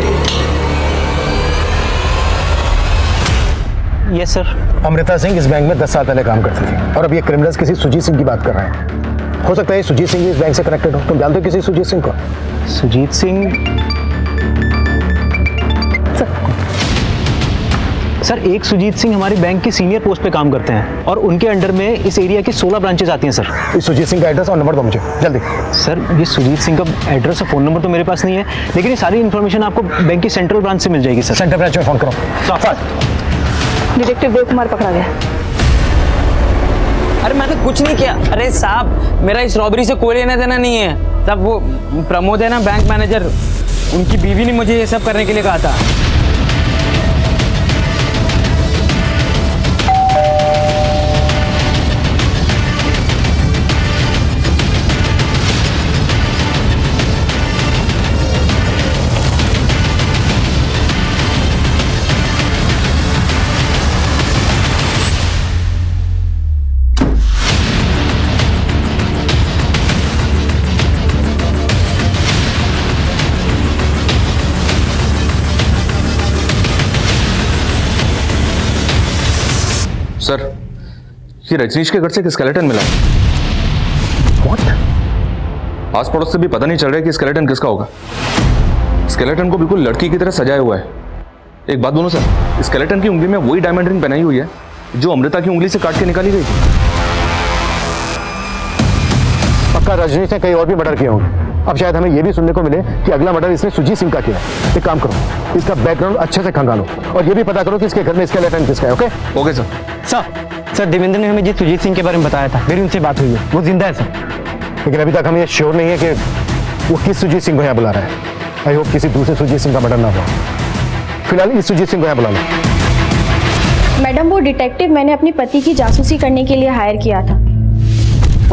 Yes sir.
अमृता सिंह इस बैंक में 10 साल पहले काम करती थी और अब ये क्रिमिनल्स किसी सुजीत सिंह की बात कर रहे हैं। हो सकता है सुजीत सिंह भी इस बैंक से कनेक्टेड हो। तुम जानते हो किसी सुजीत सिंह को?
सुजीत सिंह? सर एक सुजीत सिंह हमारी बैंक की सीनियर पोस्ट पे काम करते हैं और उनके अंडर में इस एरिया की 16 ब्रांचेस आती हैं सर।
इस सुजीत सिंह का एड्रेस और नंबर दो मुझे जल्दी।
सर ये सुजीत सिंह का एड्रेस और फ़ोन नंबर तो मेरे पास नहीं है, लेकिन ये सारी इन्फॉर्मेशन आपको बैंक की सेंट्रल ब्रांच से मिल जाएगी सर।
सेंट्रल ब्रांच में फ़ोन करो।
डिटेक्टिव देव कुमार पकड़ा गया।
अरे मैंने कुछ नहीं किया। अरे साहब मेरा इस रॉबरी से कोई लेना देना नहीं है। सब वो प्रमोद है ना बैंक मैनेजर, उनकी बीवी ने मुझे ये सब करने के लिए कहा था।
सर ये रजनीश के घर से एक स्केलेटन मिला। What? आस पड़ोस से भी पता नहीं चल रहा है कि स्केलेटन किसका होगा। स्केलेटन को बिल्कुल लड़की की तरह सजाया हुआ है। एक बात बोलो सर, स्केलेटन की उंगली में वही डायमंड रिंग पहनाई हुई है जो अमृता की उंगली से काट के निकाली गई थी।
पक्का रजनीश ने कहीं और भी मर्डर किए होंगे। अब शायद हमें यह भी सुनने को मिले कि अगला मर्डर इसने सुजीत सिंह का किया है। एक काम करो, इसका बैकग्राउंड अच्छे से खंगालो और ये भी पता करो कि इसके घर में स्केलेटन किसका है। Okay
okay sir.
Sir Devendra ने हमें जिस सुजीत सिंह के बारे में बताया था, मेरी उनसे बात हुई है, वो जिंदा है सर।
लेकिन अभी तक हमें ये श्योर नहीं है कि वो किस सुजीत सिंह को यहाँ बुला रहा है। आई होप किसी दूसरे सुजीत सिंह का मर्डर ना हुआ। फिलहाल इस सुजीत सिंह को यहाँ बुला लो।
मैडम, वो डिटेक्टिव मैंने अपने पति की जासूसी करने के लिए हायर किया था।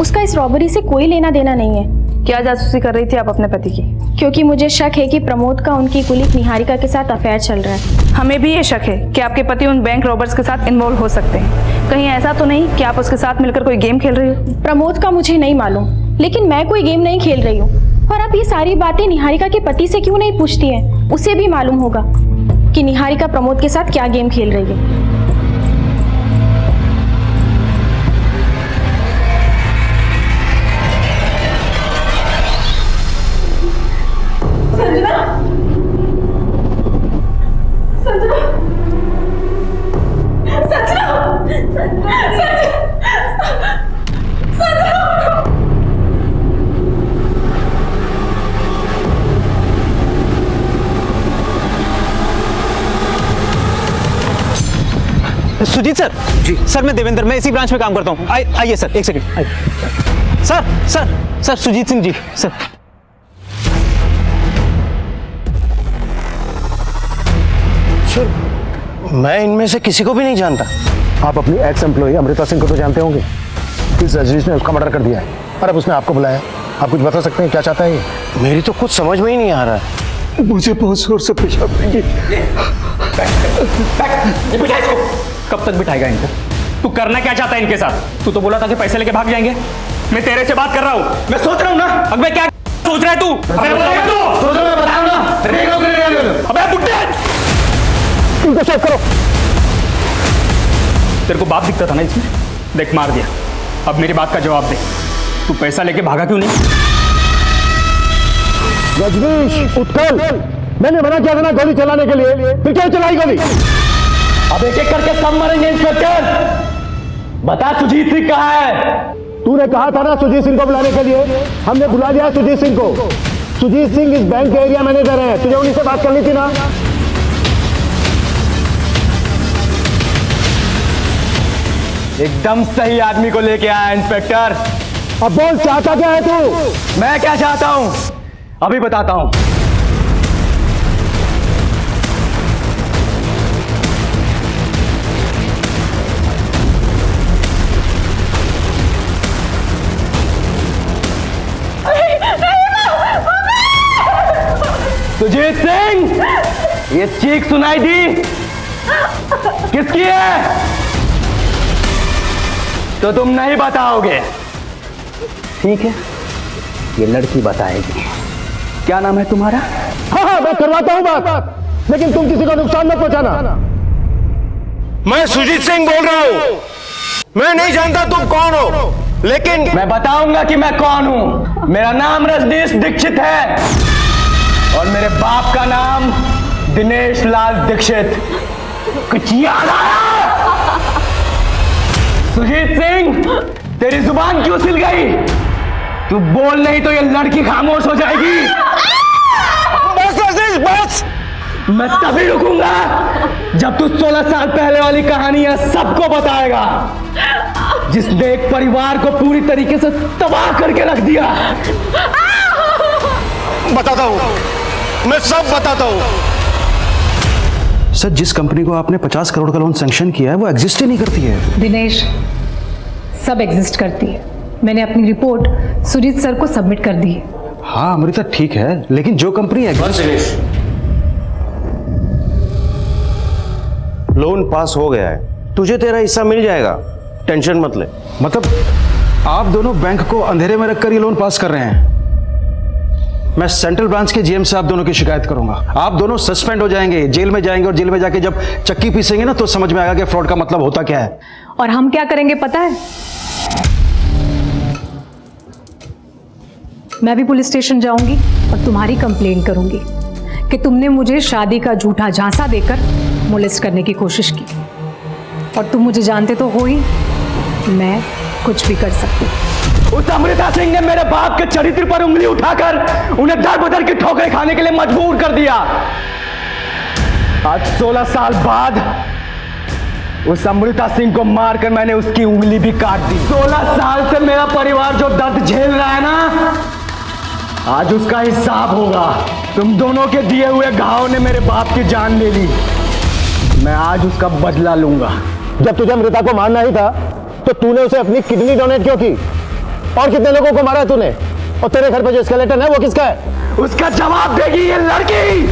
उसका इस रॉबरी से कोई लेना देना नहीं है। क्या जासूसी कर रही थी आप अपने पति की? क्योंकि मुझे शक है कि प्रमोद का उनकी कुलीग निहारिका के साथ अफेयर चल रहा है। हमें भी ये शक है कि आपके पति उन बैंक रॉबर्स के साथ इन्वॉल्व हो सकते हैं। कहीं ऐसा तो नहीं कि आप उसके साथ मिलकर कोई गेम खेल रही हो? प्रमोद का मुझे नहीं मालूम, लेकिन मैं कोई गेम नहीं खेल रही हूँ। और आप ये सारी बातें निहारिका के पति से क्यों नहीं पूछती हैं? उसे भी मालूम होगा कि निहारिका प्रमोद के साथ क्या गेम खेल रही है।
सुजीत सर। जी सर, मैं देवेंद्र, मैं इसी ब्रांच में काम करता हूँ। आइए सर, एक सेकंड आइए। Sir sir sir Sujeet Singh ji sir.
Sir मैं इनमें से किसी को भी नहीं जानता। आप अपनी एक्स एम्प्लॉय अमृता सिंह को तो जानते होंगे। इस रजनीश ने उसका मर्डर कर दिया है और अब उसने आपको बुलाया। आप कुछ बता सकते हैं क्या चाहता है ये? मेरी तो कुछ समझ में ही नहीं आ रहा है। मुझे बहुत जोर से पेशाब देंगे।
बिठा इसको। कब तक बिठाएगा इनको? तू करना क्या चाहता है इनके साथ? तू तो बोला था कि पैसे लेके भाग जाएंगे। मैं तेरे से बात कर रहा हूँ, मैं सोच रहा हूँ ना। अब मैं क्या सोच रहा है तू? अबे बुड्ढे,
इनको चेक करो।
तेरे को बाप दिखता था ना इसमें? देख, मार दिया। अब मेरी बात का जवाब दे, तू पैसा लेके भागा क्यों नहीं?
रजनीश, उत्कल, मैंने मना किया था ना गोली चलाने के लिए, फिर क्यों चलाई गोली?
अब एक एक करके सब मरेंगे इंस्पेक्टर। बता सुजीत सिंह कहाँ है?
तूने कहा था ना सुजीत सिंह को बुलाने के लिए, हमने बुला लिया सुजीत सिंह को। सुजीत सिंह इस बैंक के एरिया मैनेजर हैं, तुझे उन्हीं से बात करनी थी ना।
एकदम सही आदमी को लेके आया इंस्पेक्टर।
अब बोल, चाहता क्या है तू?
मैं क्या चाहता हूं अभी बताता हूं। सुजीत सिंह, ये चीख सुनाई दी किसकी है? तो तुम नहीं बताओगे, ठीक है? ये लड़की बताएगी। क्या नाम है तुम्हारा?
हाँ, मैं करवाता हूं बात, लेकिन तुम किसी को नुकसान मत पहुंचाना।
मैं सुजीत सिंह बोल रहा हूं। मैं नहीं जानता तुम कौन हो, लेकिन
मैं बताऊंगा कि मैं कौन हूं। मेरा नाम रजनीश दीक्षित है और मेरे बाप का नाम दिनेश लाल दीक्षित। कुछ याद आया? सुजीत सिंह, तेरी जुबान क्यों सिल गई? तू बोल नहीं तो ये लड़की खामोश हो जाएगी।
बस रजनीश, बस।
मैं तभी रुकूंगा जब तू 16 साल पहले वाली कहानियां सबको बताएगा, जिसने एक परिवार को पूरी तरीके से तबाह करके रख दिया।
बताता हूं, मैं सब बताता हूं।
सर, जिस कंपनी को आपने 50 करोड़ का लोन सैंक्शन किया है वो एग्जिस्ट ही नहीं करती है।
दिनेश, सब एग्जिस्ट करती है। मैंने अपनी रिपोर्ट सुजीत सर को सबमिट कर दी है।
हाँ अमृता, ठीक है, लेकिन जो कंपनी
दिनेश, लोन पास हो गया है, तुझे तेरा हिस्सा मिल जाएगा, टेंशन मत ले।
मतलब आप दोनों बैंक को अंधेरे में रखकर ये लोन पास कर रहे हैं? मैं सेंट्रल ब्रांच के जीएम से आप दोनों की शिकायत करूंगा। आप दोनों सस्पेंड हो जाएंगे, जेल में जाएंगे, और जेल में जाके जब चक्की पीसेंगे ना तो समझ में आएगा कि फ्रॉड का मतलब होता क्या है।
और हम क्या करेंगे पता है? मैं भी पुलिस स्टेशन जाऊंगी और तुम्हारी कंप्लेंट करूंगी कि तुमने मुझे शादी का झूठा झांसा देकर मोलेस्ट करने की कोशिश की, और तुम मुझे जानते तो हो ही, मैं कुछ भी कर सकती हूँ।
उस अमृता सिंह ने मेरे बाप के चरित्र पर उंगली उठाकर उन्हें दर बदर की ठोकरें खाने के लिए मजबूर कर दिया। आज 16 साल बाद उस अमृता सिंह को मारकर मैंने उसकी उंगली भी काट दी। 16 साल से मेरा परिवार जो दर्द झेल रहा है ना, आज उसका हिसाब होगा। तुम दोनों के दिए हुए घाव ने मेरे बाप की जान ले ली, मैं आज उसका बदला लूंगा।
जब तुझे अमृता को मारना ही था तो तूने उसे अपनी किडनी डोनेट क्यों की? और कितने लोगों को मारा तूने? और तेरे घर पे जो स्केलेटन है वो किसका है?
उसका जवाब देगी ये लड़की।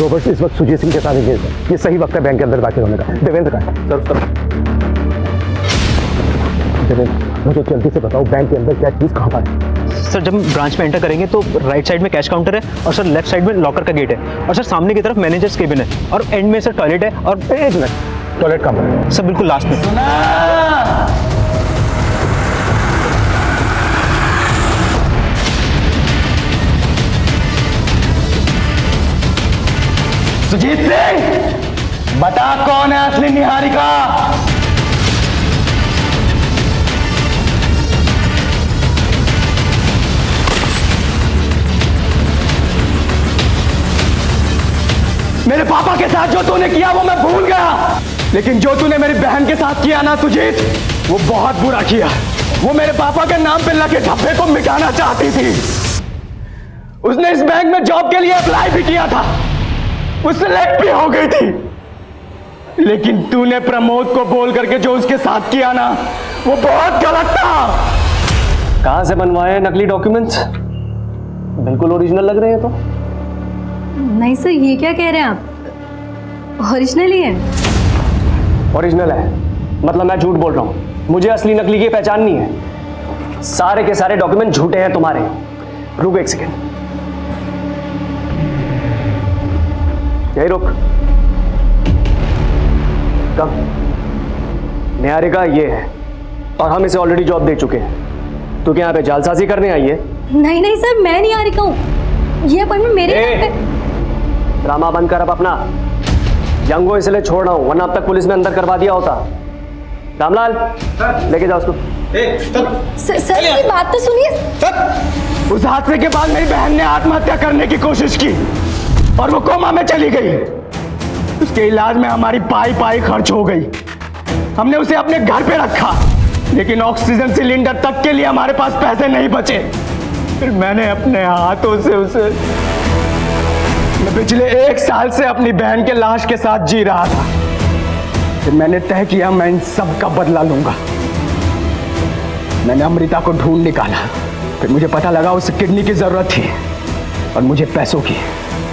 रॉबर्ट इस वक्त सुजीत सिंह के साथ इंगेज है। ये सही वक्त है बैंक के अंदर दाखिल होने का। देवेंद्र का है। सर देवेंद्र, मुझे जल्दी से बताओ बैंक के अंदर क्या चीज कहाँ पर है?
सर जब हम ब्रांच में एंटर करेंगे तो राइट साइड में कैश काउंटर है, और सर लेफ्ट साइड में लॉकर का गेट है, और सर सामने की तरफ मैनेजर्स केबिन है, और एंड में सर टॉयलेट है। और
एक मिनट, टॉयलेट कहाँ पर है?
सर बिल्कुल लास्ट में।
सुजीत सिंह, बता कौन है असली निहारिका? मेरे पापा के साथ जो तूने किया वो मैं भूल गया, लेकिन जो तूने मेरी बहन के साथ किया ना सुजीत, वो बहुत बुरा किया। वो मेरे पापा के नाम पे लगे धब्बे को मिटाना चाहती थी। उसने इस बैंक में जॉब के लिए अप्लाई भी किया था, वो सिलेक्ट भी हो गई थी, लेकिन तूने प्रमोद को बोल करके जो उसके साथ किया ना, वो बहुत गलत था।
कहां से बनवाए नकली डॉक्यूमेंट्स? बिल्कुल ओरिजिनल लग रहे हैं। तो
नहीं सर, ये क्या कह रहे हैं आप? ओरिजिनल ही है।
ओरिजिनल है मतलब मैं झूठ बोल रहा हूं? मुझे असली नकली की पहचान नहीं है। सारे के सारे डॉक्यूमेंट झूठे हैं तुम्हारे। रुक एक सेकेंड, यही रुक। कब? निहारिका ये है, और हम इसे ऑलरेडी जॉब दे चुके हैं। तू क्या यहाँ पे जालसाजी करने आई है?
नहीं नहीं सर, मैं नहीं आ रही हूँ, ये अपॉइंटमेंट मेरे नाम पे।
ड्रामा बंद कर अब अपना। यंगो इसलिए छोड़ रहा हूं, वरना अब तक पुलिस में अंदर करवा दिया होता। रामलाल, लेके जाओ उसको।
सर मेरी बात तो सुनिए।
उस हादसे के बाद मेरी बहन ने आत्महत्या करने की कोशिश की और वो कोमा में चली गई। उसके इलाज में हमारी पाई खर्च हो गई। हमने उसे अपने घर पे रखा, लेकिन ऑक्सीजन सिलेंडर तक के लिए हमारे पास पैसे नहीं बचे। फिर मैंने अपने हाथों से उसे, मैं पिछले 1 साल से अपनी बहन के लाश के साथ जी रहा था। फिर मैंने तय किया मैं इन सब का बदला लूंगा। मैंने अमृता को ढूंढ निकाला, फिर मुझे पता लगा उसे किडनी की जरूरत थी और मुझे पैसों की।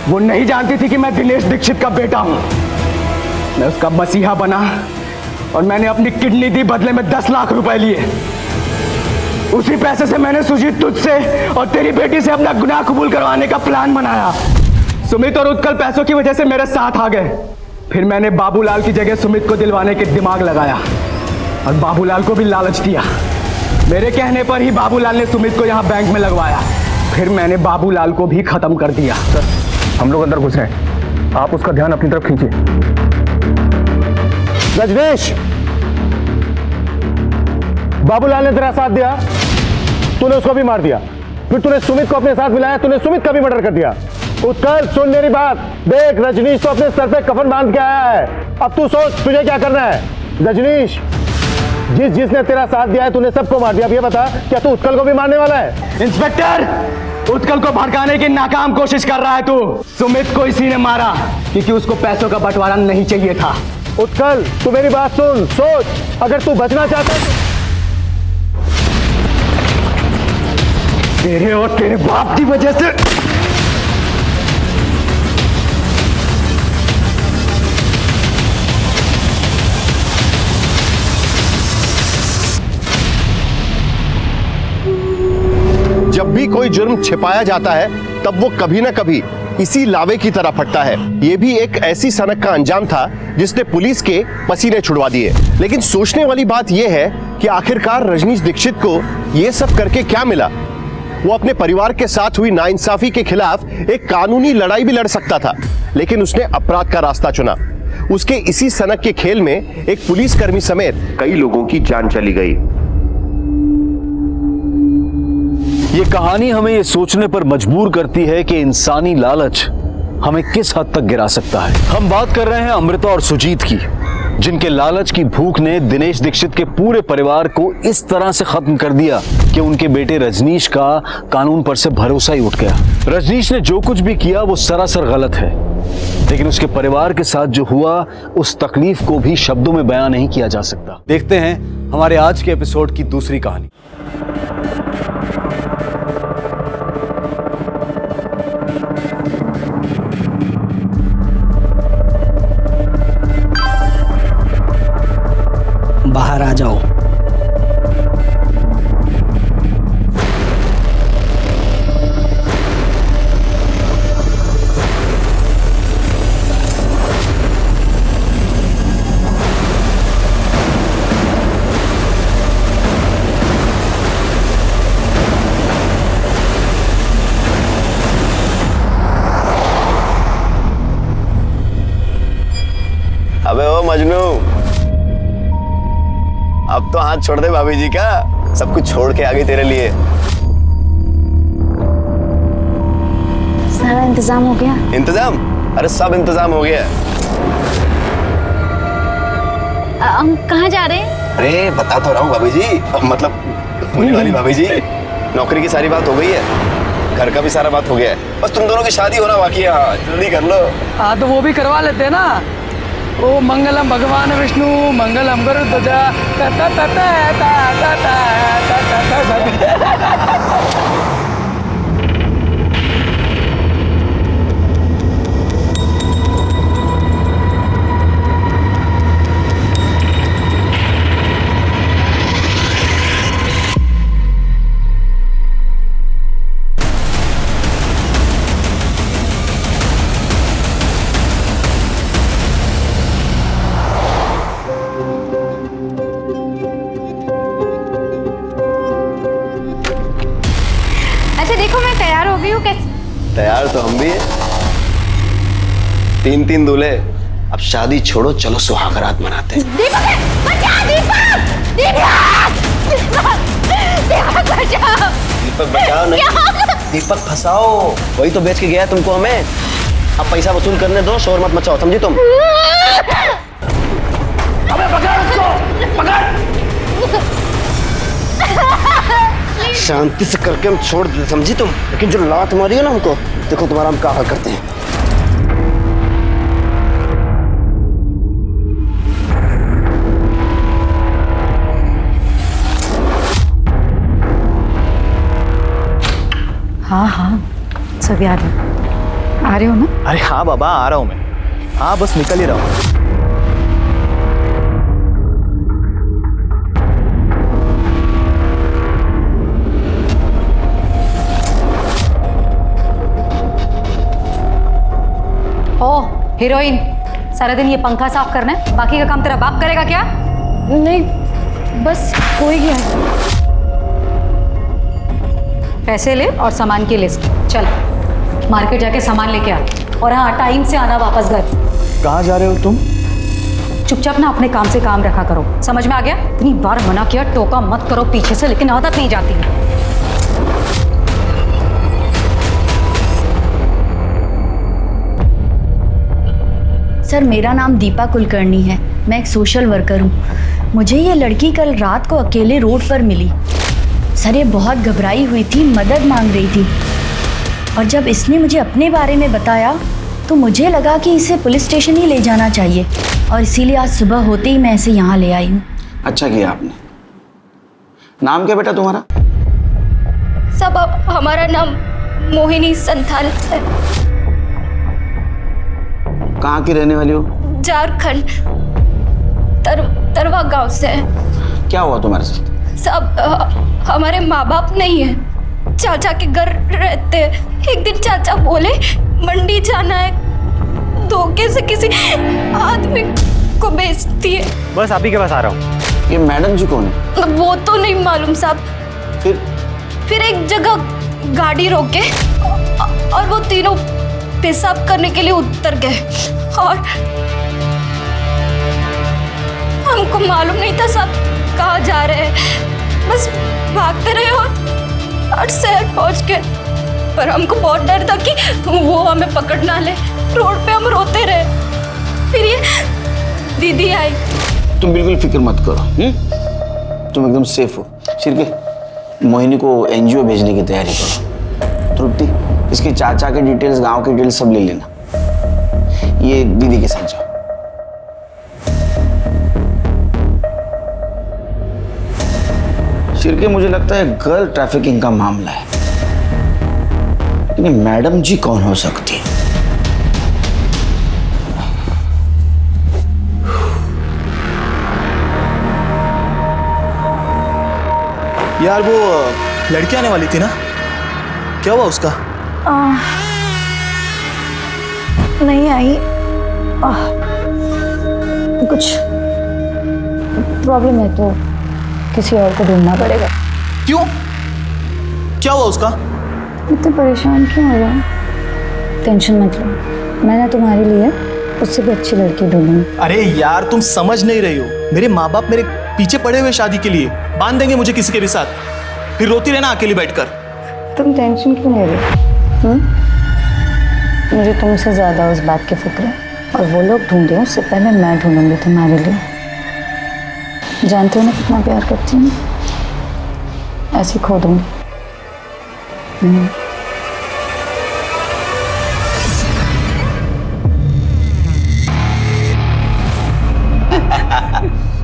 वो नहीं जानती थी कि मैं दिनेश दीक्षित का बेटा हूं। मैं उसका मसीहा बना और मैंने अपनी किडनी दी, बदले में 10 लाख रुपए लिए। उसी पैसे से मैंने सुजीत तुझसे और तेरी बेटी से अपना गुनाह कबूल करवाने का प्लान बनाया। सुमित और उत्कल पैसों की वजह से मेरे साथ आ गए। फिर मैंने बाबूलाल की जगह सुमित को दिलवाने के दिमाग लगाया और बाबूलाल को भी लालच दिया। मेरे कहने पर ही बाबूलाल ने सुमित को यहाँ बैंक में लगवाया। फिर मैंने बाबूलाल को भी खत्म कर दिया।
सर, हम लोग अंदर घुस रहे हैं, आप उसका ध्यान अपनी तरफ खींचिए।
रजनीश, बाबूलाल ने तेरा साथ दिया, तूने उसको भी मार दिया। फिर तूने सुमित को अपने साथ मिलाया, तूने सुमित का भी मर्डर कर दिया। उत्कल, सुन मेरी बात देख, रजनीश तो अपने सर पे कफन बांध के आया है। अब तू सोच तुझे क्या करना है। रजनीश, जिसने तेरा साथ दिया है तूने सबको मार दिया। अब ये बता, क्या तू उत्कल को भी मारने वाला है?
इंस्पेक्टर, उत्कल को भड़काने की नाकाम कोशिश कर रहा है तू। सुमित को इसी ने मारा क्योंकि उसको पैसों का बंटवारा नहीं चाहिए था।
उत्कल, तू मेरी बात सुन, सोच, अगर तू बचना चाहता है तो
तेरे और तेरे बाप की वजह से
जब भी कोई जुर्म छिपाया जाता है तब वो कभी ना कभी इसी लावे की तरह फटता है। ये भी एक ऐसी सनक का अंजाम था जिसने पुलिस के पसीने छुड़वा दिए। लेकिन सोचने वाली बात यह है कि आखिरकार रजनीश दीक्षित को ये सब करके क्या मिला? वो अपने परिवार के साथ हुई नाइंसाफी के खिलाफ एक कानूनी लड़ाई भी लड़ सकता था, लेकिन उसने अपराध का रास्ता चुना। उसके इसी सनक के खेल में एक पुलिसकर्मी समेत कई लोगों की जान चली गई।
ये कहानी हमें ये सोचने पर मजबूर करती है कि इंसानी लालच हमें किस हद तक गिरा सकता है। हम बात कर रहे हैं अमृता और सुजीत की, जिनके लालच की भूख ने दिनेश दीक्षित के पूरे परिवार को इस तरह से खत्म कर दिया कि उनके बेटे रजनीश का कानून पर से भरोसा ही उठ गया। रजनीश ने जो कुछ भी किया वो सरासर गलत है, लेकिन उसके परिवार के साथ जो हुआ उस तकलीफ को भी शब्दों में बयां नहीं किया जा सकता। देखते हैं हमारे आज के एपिसोड की दूसरी कहानी।
बाहर आ जाओ।
अबे ओ मजनू, अब तो हाथ छोड़ दे भाभी जी का, सब कुछ छोड़ के आ गई तेरे लिए।
सारा इंतजाम हो गया?
इंतजाम? अरे सब इंतजाम हो गया।
हम कहाँ जा रहे हैं?
अरे बता तो रहा हूँ भाभी जी, मतलब होने वाली भाभी जी, नौकरी की सारी बात हो गई है, घर का भी सारा बात हो गया है, बस तुम दोनों की शादी होना बाकी है। हाँ जल्दी कर लो।
हाँ तो वो भी करवा लेते हैं ना। ओ मंगलम भगवान विष्णु मंगलम गरुड़ध्वजा ता ता ता ता ता ता ता ता।
तैयार तो हम भी है, 3-3 दूल्हे। अब शादी छोड़ो, चलो सुहाग रात मनाते हैं।
दीपक बचाओ!
दीपक बचाओ नहीं, दीपक फंसाओ। वही तो बेच के गया तुमको हमें। अब पैसा वसूल करने दो, शोर मत मचाओ, समझी तुम?
अबे पकड़ उसको, पकड़।
शांति से करके हम छोड़ दे, समझी तुम? लेकिन जो लात मारी है ना हमको, देखो तुम्हारा हम क्या हाल करते हैं।
हाँ हाँ सब याद है। आ रहे हो ना?
अरे हाँ बाबा आ रहा हूँ मैं। हाँ बस निकल ही रहा हूँ।
ओ हीरोइन, सारा दिन ये पंखा साफ करना है, बाकी का काम तेरा बाप करेगा क्या?
नहीं बस हो ही गया।
पैसे ले और सामान की लिस्ट, चल मार्केट जाके सामान लेके आ। और हाँ टाइम से आना वापस घर।
कहाँ जा रहे हो तुम?
चुपचाप ना अपने काम से काम रखा करो, समझ में आ गया? इतनी बार मना किया, टोका मत करो पीछे से, लेकिन आदत नहीं जाती।
सर मेरा नाम दीपा कुलकर्णी है, मैं एक सोशल वर्कर हूँ। मुझे ये लड़की कल रात को अकेले रोड पर मिली। सर ये बहुत घबराई हुई थी, मदद मांग रही थी, और जब इसने मुझे अपने बारे में बताया तो मुझे लगा कि इसे पुलिस स्टेशन ही ले जाना चाहिए, और इसीलिए आज सुबह होते ही मैं इसे यहाँ ले आई हूँ।
अच्छा किया आपने। नाम क्या बेटा तुम्हारा?
सब हमारा नाम मोहिनी संथाल है।
कहाँ की रहने वाली हो?
झारखंड तरवा गांव से है।
क्या हुआ तुम्हारे साथ?
सब हमारे माँ बाप नहीं है, चाचा के घर रहते हैं। एक दिन चाचा बोले मंडी जाना है, धोखे से किसी आदमी को बेचती है।
बस आप ही के पास आ रहा हूँ।
ये मैडम जी कौन है?
वो तो नहीं मालूम साहब।
फिर
एक जगह गाड़ी रोक के और वो तीनों पेशाब करने के लिए उतर गए और हमको मालूम नहीं था सब कहाँ जा रहे हैं, बस भागते रहे और शहर पहुंच गए। पर हमको बहुत डर था कि वो हमें पकड़ ना ले। रोड पे हम रोते रहे। फिर ये दीदी आई।
तुम बिल्कुल फिक्र मत करो, तुम एकदम सेफ हो। शिरके, मोहिनी को एनजीओ भेजने की तैयारी करो। तृप्ति, इसके चाचा के डिटेल्स, गांव के डिटेल्स सब ले लेना। ये दीदी के साथ जाओ। शिरके, मुझे लगता है गर्ल ट्रैफिकिंग का मामला है, लेकिन मैडम जी कौन हो सकती है?
यार वो लड़की आने वाली थी ना, क्या हुआ उसका?
नहीं आई। कुछ प्रॉब्लम है तो किसी और को ढूंढना पड़ेगा।
क्यों? क्या हुआ उसका?
इतने परेशान क्यों हो रहे हो? टेंशन मत लो, मैंने तुम्हारे लिए उससे भी अच्छी लड़की ढूंढूंगी।
अरे यार तुम समझ नहीं रही हो, मेरे माँ बाप मेरे पीछे पड़े हुए शादी के लिए, बांध देंगे मुझे किसी के भी साथ, फिर रोती रहना अकेली बैठकर।
तुम टेंशन क्यों ले रहे हो? मुझे तुमसे ज्यादा उस बात की फिक्र है, और वो लोग ढूंढे उससे पहले मैं ढूंढूंगी तुम्हारे लिए। जानते हो ना कितना प्यार करती हूँ, ऐसे खो दूंगी।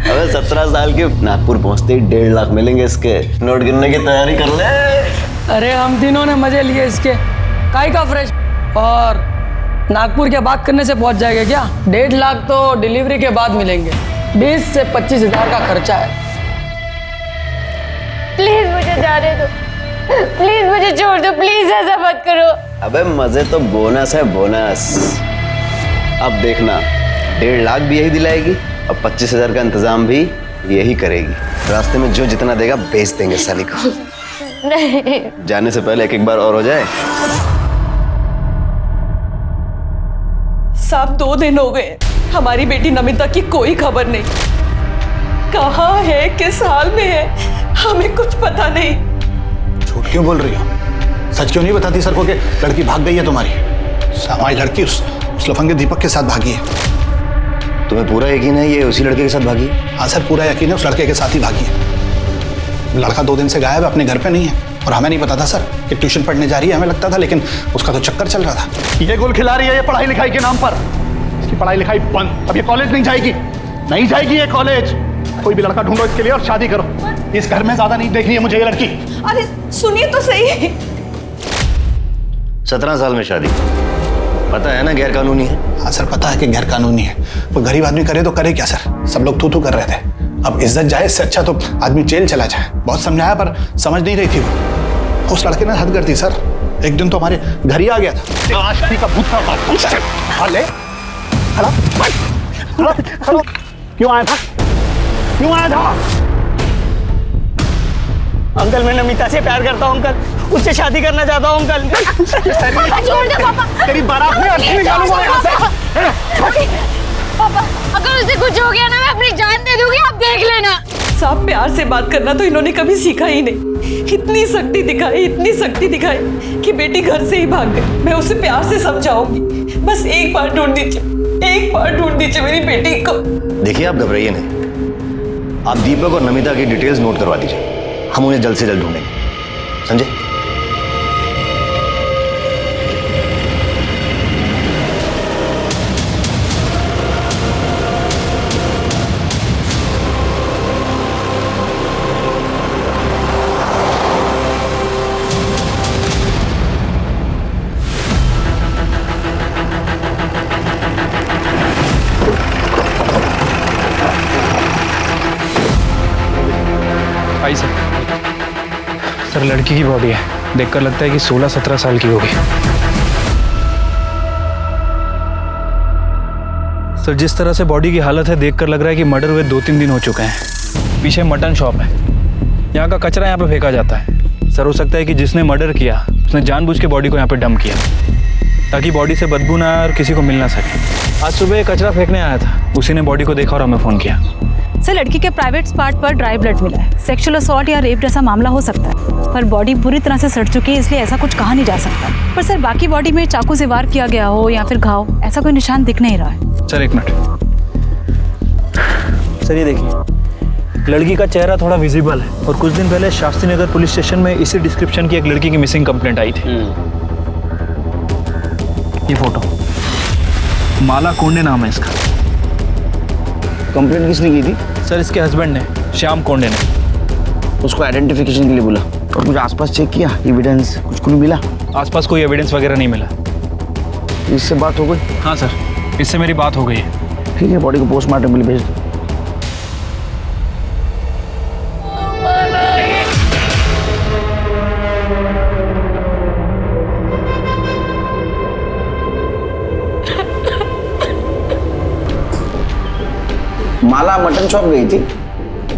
अबे 17 साल के नागपुर पहुंचते ही 1.5 लाख मिलेंगे इसके। नोट गिनने की तैयारी कर ले।
अरे हम तीनों ने मजे लिए इसके, काई का फ्रेश। और नागपुर के बात करने से पहुंच जाएगा क्या? 1.5 लाख तो डिलीवरी के बाद मिलेंगे। 20 से 25 हजार का खर्चा है।
प्लीज मुझे जाने दो, प्लीज मुझे छोड़ दो, प्लीज ऐसा मत करो।
अबे मजे तो बोनस है, बोनस। अब देखना 1.5 लाख भी यही दिलाएगी और 25,000 का इंतजाम भी यही करेगी। रास्ते में जो जितना देगा बेच देंगे साली को।
नहीं,
जाने से पहले एक बार और हो जाए।
साहब 2 दिन हो गए, हमारी बेटी नमिता की कोई खबर नहीं। कहाँ है, किस हाल में है, हमें कुछ पता नहीं।
झूठ क्यों बोल रही हो? सच क्यों नहीं बताती सर को कि लड़की भाग गई है तुम्हारी? हमारी लड़की उस लफंगे दीपक के साथ भागी है।
तुम्हें पूरा यकीन है ये उसी लड़के के साथ भागी?
हाँ सर, पूरा यकीन है, उस लड़के के साथ ही भागी है। लड़का 2 दिन से गायब है, अपने घर पे नहीं है, और हमें नहीं पता था सर कि ट्यूशन पढ़ने जा रही है। हमें लगता था, लेकिन उसका तो चक्कर चल रहा था।
ये गोल खिला रही है ये पढ़ाई लिखाई के नाम पर। इसकी पढ़ाई लिखाई बंद। अब ये कॉलेज नहीं जाएगी, नहीं जाएगी ये कॉलेज। कोई भी लड़का ढूंढो इसके लिए और शादी करो। इस घर में ज्यादा नहीं देखनी है मुझे ये लड़की।
अरे सुनिए तो सही।
17 साल में शादी, पता है ना गैर कानूनी है।
हाँ सर, पता है कि गैर कानूनी है, पर गरीब आदमी करे तो करे क्या सर? सब लोग थू कर रहे थे। अब इज्जत जाए, इससे अच्छा तो आदमी जेल चला जाए। बहुत समझाया पर समझ नहीं रही थी वो। उस लड़के ने हद कर दी सर। एक दिन तो हमारे घर ही आ गया था।
आशिकी का भूत का ले। हेलो, क्यों आया था? क्यों आया था?
अंकल, मैं नमिता से प्यार करता हूँ अंकल, उससे शादी करना चाहता हूँ अंकल।
छोड़ दो पापा।
तेरी बारात में अर्थी निकालूंगा यहाँ से।
पापा, अगर उसे कुछ हो गया ना, मैं अपनी जान दे दूंगी, आप देख लेना।
साहब प्यार से बात करना तो इन्होंने कभी सीखा ही नहीं। इतनी सख्ती दिखाई कि बेटी घर से ही भाग गई। मैं उसे प्यार से समझाऊंगी, बस एक बार ढूंढ दीजिए मेरी बेटी को।
देखिए आप घबराइए नहीं, आप दीपक और नमिता की डिटेल्स नोट करवा दीजिए, हम उन्हें जल्द से जल्द ढूंढेंगे। समझे?
आई सर, लड़की की बॉडी है, देखकर लगता है कि 16-17 साल की होगी। सर, जिस तरह से बॉडी की हालत है देखकर लग रहा है कि मर्डर हुए 2-3 दिन हो चुके हैं। पीछे मटन शॉप है, यहाँ का कचरा यहाँ पे फेंका जाता है। सर हो सकता है कि जिसने मर्डर किया उसने जानबूझ के बॉडी को यहाँ पे डंप किया ताकि बॉडी से बदबू ना आए और किसी को मिल ना सके। आज सुबह कचरा फेंकने आया था, उसी ने बॉडी को देखा और हमें फ़ोन किया।
सर लड़की के प्राइवेट पार्ट पर ड्राई ब्लड मिला है। सेक्सुअल असॉल्ट या रेप जैसा मामला हो सकता है, पर बॉडी बुरी तरह से सड़ चुकी है, इसलिए ऐसा कुछ कहा नहीं जा सकता। पर सर बाकी बॉडी में चाकू से वार किया गया हो या फिर घाव, ऐसा कोई निशान दिख नहीं रहा है।
सर एक मिनट। सर ये देखिए, लड़की का चेहरा थोड़ा विजिबल है और कुछ दिन पहले शास्त्री नगर पुलिस स्टेशन में इसी डिस्क्रिप्शन की एक लड़की की मिसिंग कंप्लेंट आई थी। ये फोटो, माला कोंडे नाम है इसका।
कंप्लेंट किसने की थी?
सर इसके हस्बैंड ने, श्याम कोंडे ने।
उसको आइडेंटिफिकेशन के लिए बोला और कुछ आसपास चेक किया, एविडेंस कुछ मिला?
आसपास कोई एविडेंस वगैरह नहीं मिला।
इससे बात हो गई?
हाँ सर, इससे मेरी बात हो गई है।
ठीक है, बॉडी को पोस्टमार्टम के लिए भेज दो। माला मटन शॉप गई थी?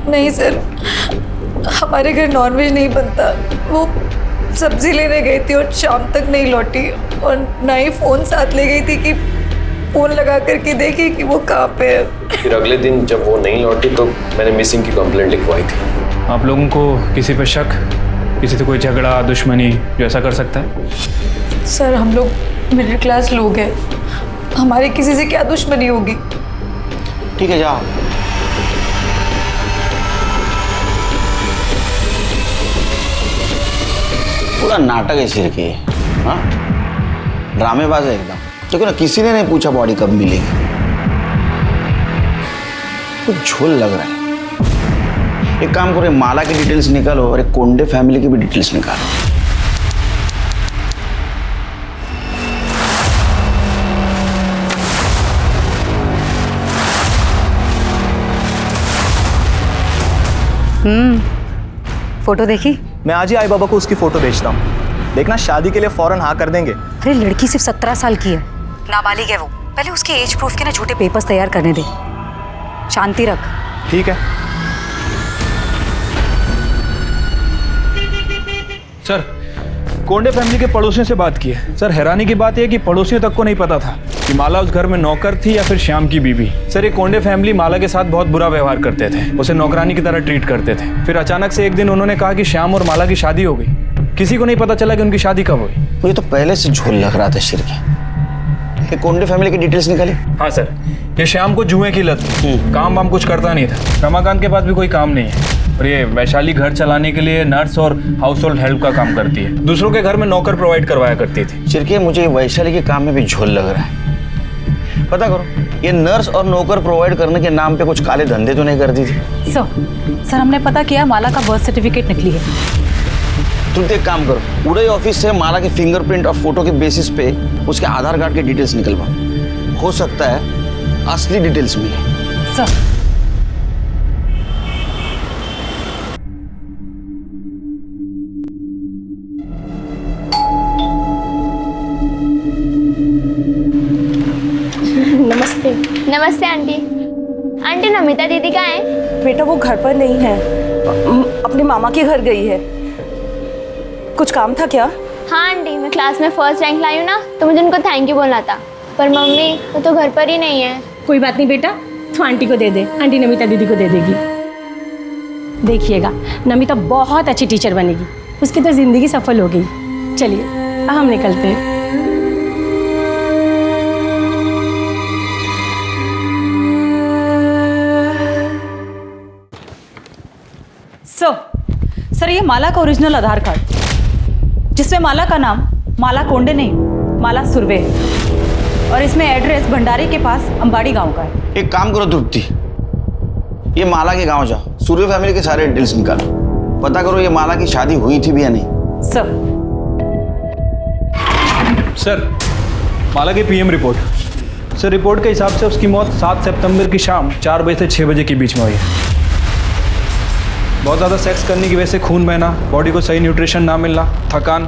नहीं सर, हमारे घर नॉनवेज नहीं बनता। वो सब्जी लेने गई थी और शाम तक नहीं लौटी, और ना ही फ़ोन साथ ले गई थी कि फ़ोन लगा करके देखी कि वो कहाँ पे है।
फिर अगले दिन जब वो नहीं लौटी तो मैंने मिसिंग की कंप्लेंट लिखवाई थी।
आप लोगों को किसी पे शक, किसी से कोई झगड़ा, दुश्मनी जो ऐसा कर सकता है?
सर हम लोग मिडिल क्लास लोग हैं, हमारी किसी से क्या दुश्मनी होगी।
ठीक है जाओ। पूरा नाटक है सिर के, हाँ ड्रामेबाज है एकदम। तो क्यों ना किसी ने नहीं पूछा बॉडी कब मिलेगी? कुछ झोल लग रहा है। एक काम करो, माला की डिटेल्स निकालो और एक कोंडे फैमिली की भी डिटेल्स निकालो।
फोटो देखी?
मैं आज ही आई बाबा को उसकी फोटो भेजता हूँ, देखना शादी के लिए फौरन हाँ कर देंगे।
अरे लड़की सिर्फ 17 साल की है, नाबालिग है वो। पहले उसके एज प्रूफ के ना झूठे पेपर्स तैयार करने दे। शांति रख।
ठीक है
सर, कोंडे फैमिली के पड़ोसियों से बात की है। सर हैरानी की बात यह कि पड़ोसियों तक को नहीं पता था कि माला उस घर में नौकर थी या फिर श्याम की बीवी। सर ये कोंडे फैमिली माला के साथ बहुत बुरा व्यवहार करते थे, उसे नौकरानी की तरह ट्रीट करते थे। फिर अचानक से एक दिन उन्होंने कहा कि श्याम और माला की शादी हो गई। किसी को नहीं पता चला कि उनकी शादी कब हुई।
मुझे तो पहले से झोल लग रहा था शिर के। ये कोंडे फैमिली की डिटेल्स निकाली?
हाँ सर, ये श्याम को जुए की लत, काम वाम कुछ करता नहीं था। रमाकांत के पास भी कोई काम नहीं है और ये वैशाली घर चलाने के लिए नर्स और हाउस होल्ड हेल्प का काम करती है। दूसरों के घर में नौकर प्रोवाइड करवाया करती थी।
चिरके मुझे वैशाली के काम में भी झोल लग रहा है। पता करो, ये नर्स और नौकर प्रोवाइड करने के नाम पे कुछ काले धंधे तो नहीं करती थी?
सर हमने पता किया, माला का बर्थ सर्टिफिकेट निकली है।
तुम एक काम करो, उड़ई ऑफिस से माला के फिंगरप्रिंट और फोटो के बेसिस पे उसके आधार कार्ड के डिटेल्स निकलवाओ। हो सकता है असली डिटेल्स मिले।
सर
नमस्ते। नमस्ते आंटी। आंटी नमिता दीदी कहाँ है?
बेटा वो घर पर नहीं है, अपने मामा के घर गई है। कुछ काम था क्या?
हाँ आंटी, मैं क्लास में फर्स्ट रैंक लाई हूँ ना, तो मुझे उनको थैंक यू बोलना था। पर मम्मी वो तो घर पर ही नहीं है।
कोई बात नहीं बेटा, तो आंटी को दे दे, आंटी नमिता दीदी को दे देगी। देखिएगा नमिता बहुत अच्छी टीचर बनेगी, उसकी तो जिंदगी सफल हो गई। चलिए हम निकलते हैं।
सर ये माला का ओरिजिनल आधार कार्ड, जिसमें माला का नाम माला कोंडे नहीं, माला सुरवे है, और इसमें एड्रेस भंडारी के पास अंबाड़ी गांव का है।
एक काम करो तृप्ति, ये माला के गांव जाओ, सूर्य फैमिली के सारे डिटेल्स निकालो, पता करो ये माला की शादी हुई थी भी या नहीं।
सर माला की पीएम रिपोर्ट। सर रिपोर्ट के हिसाब से उसकी मौत 7 सितंबर की शाम 4 बजे से 6 बजे के बीच में हुई है। बहुत ज़्यादा सेक्स करने की वजह से खून बहना, बॉडी को सही न्यूट्रिशन ना मिलना, थकान,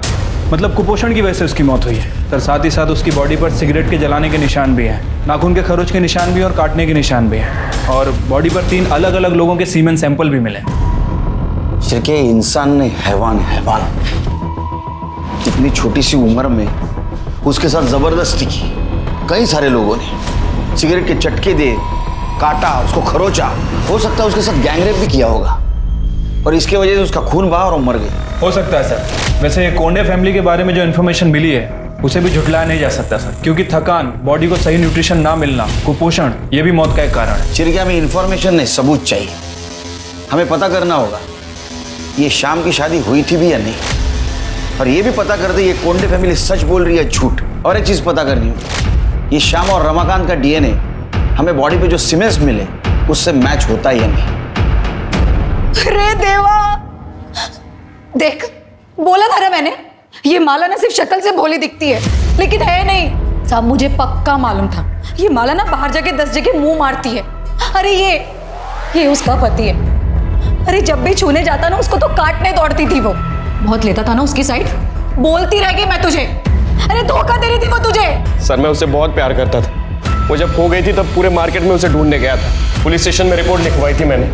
मतलब कुपोषण की वजह से उसकी मौत हुई है। सर साथ ही साथ उसकी बॉडी पर सिगरेट के जलाने के निशान भी हैं, नाखून के खरोच के निशान भी और काटने के निशान भी हैं, और बॉडी पर 3 अलग अलग लोगों के सीमेन सैंपल भी मिले।
सिर्फ ये इंसान नहीं, हैवान है, हैवान। इतनी छोटी सी उम्र में उसके साथ जबरदस्ती की कई सारे लोगों ने, सिगरेट के चटके दे, काटा, उसको खरोचा। हो सकता है उसके साथ गैंगरेप भी किया होगा और इसके वजह से उसका खून बहा और मर गई।
हो सकता है सर। वैसे ये कोंडे फैमिली के बारे में जो इन्फॉर्मेशन मिली है उसे भी झुटलाया नहीं जा सकता सर, क्योंकि थकान, बॉडी को सही न्यूट्रिशन ना मिलना, कुपोषण, ये भी मौत का एक कारण है।
चिरकिया, हमें इन्फॉर्मेशन नहीं, सबूत चाहिए। हमें पता करना होगा ये शाम की शादी हुई थी भी या नहीं, और ये भी पता कर दे ये कोंडे फैमिली सच बोल रही है झूठ। और एक चीज पता करनी होगी, ये श्याम और रमाकांत का डीएनए हमें बॉडी पे जो सीमेंट्स मिले उससे मैच होता है या नहीं।
अरे देवा, देख बोला था ना मैंने, ये माला ना सिर्फ शक्ल से भोली दिखती है लेकिन है नहीं। साहब मुझे पक्का मालूम था ये माला ना बाहर जाके 10 जगह मुंह मारती है। अरे ये उसका पति है। अरे जब भी छूने जाता ना उसको तो काटने दौड़ती थी वो। बहुत लेता था ना उसकी साइड। बोलती रह गई मैं तुझे। अरे धोखा दे रही थी वो तुझे।
सर मैं उससे बहुत प्यार करता था। वो जब खो गई थी तब पूरे मार्केट में उसे ढूंढने गया था। पुलिस स्टेशन में रिपोर्ट लिखवाई थी मैंने।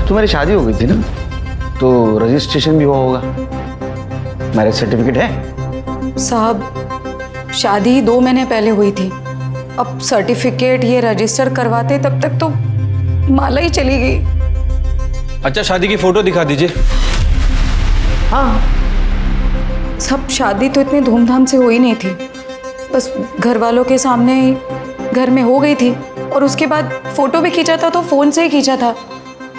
तुम्हारी शादी हो गई थी ना, तो रजिस्ट्रेशन भी हुआ होगा, मैरिज सर्टिफिकेट है?
साहब शादी 2 महीने पहले हुई थी। अब सर्टिफिकेट ये रजिस्टर करवाते तब तक तो माला ही चली गई।
अच्छा शादी की फोटो दिखा दीजिए।
हाँ सब शादी तो इतनी धूमधाम से हो ही नहीं थी, बस घर वालों के सामने ही घर में हो गई थी। और उसके बाद फोटो भी खींचा था तो फ़ोन से ही खींचा था,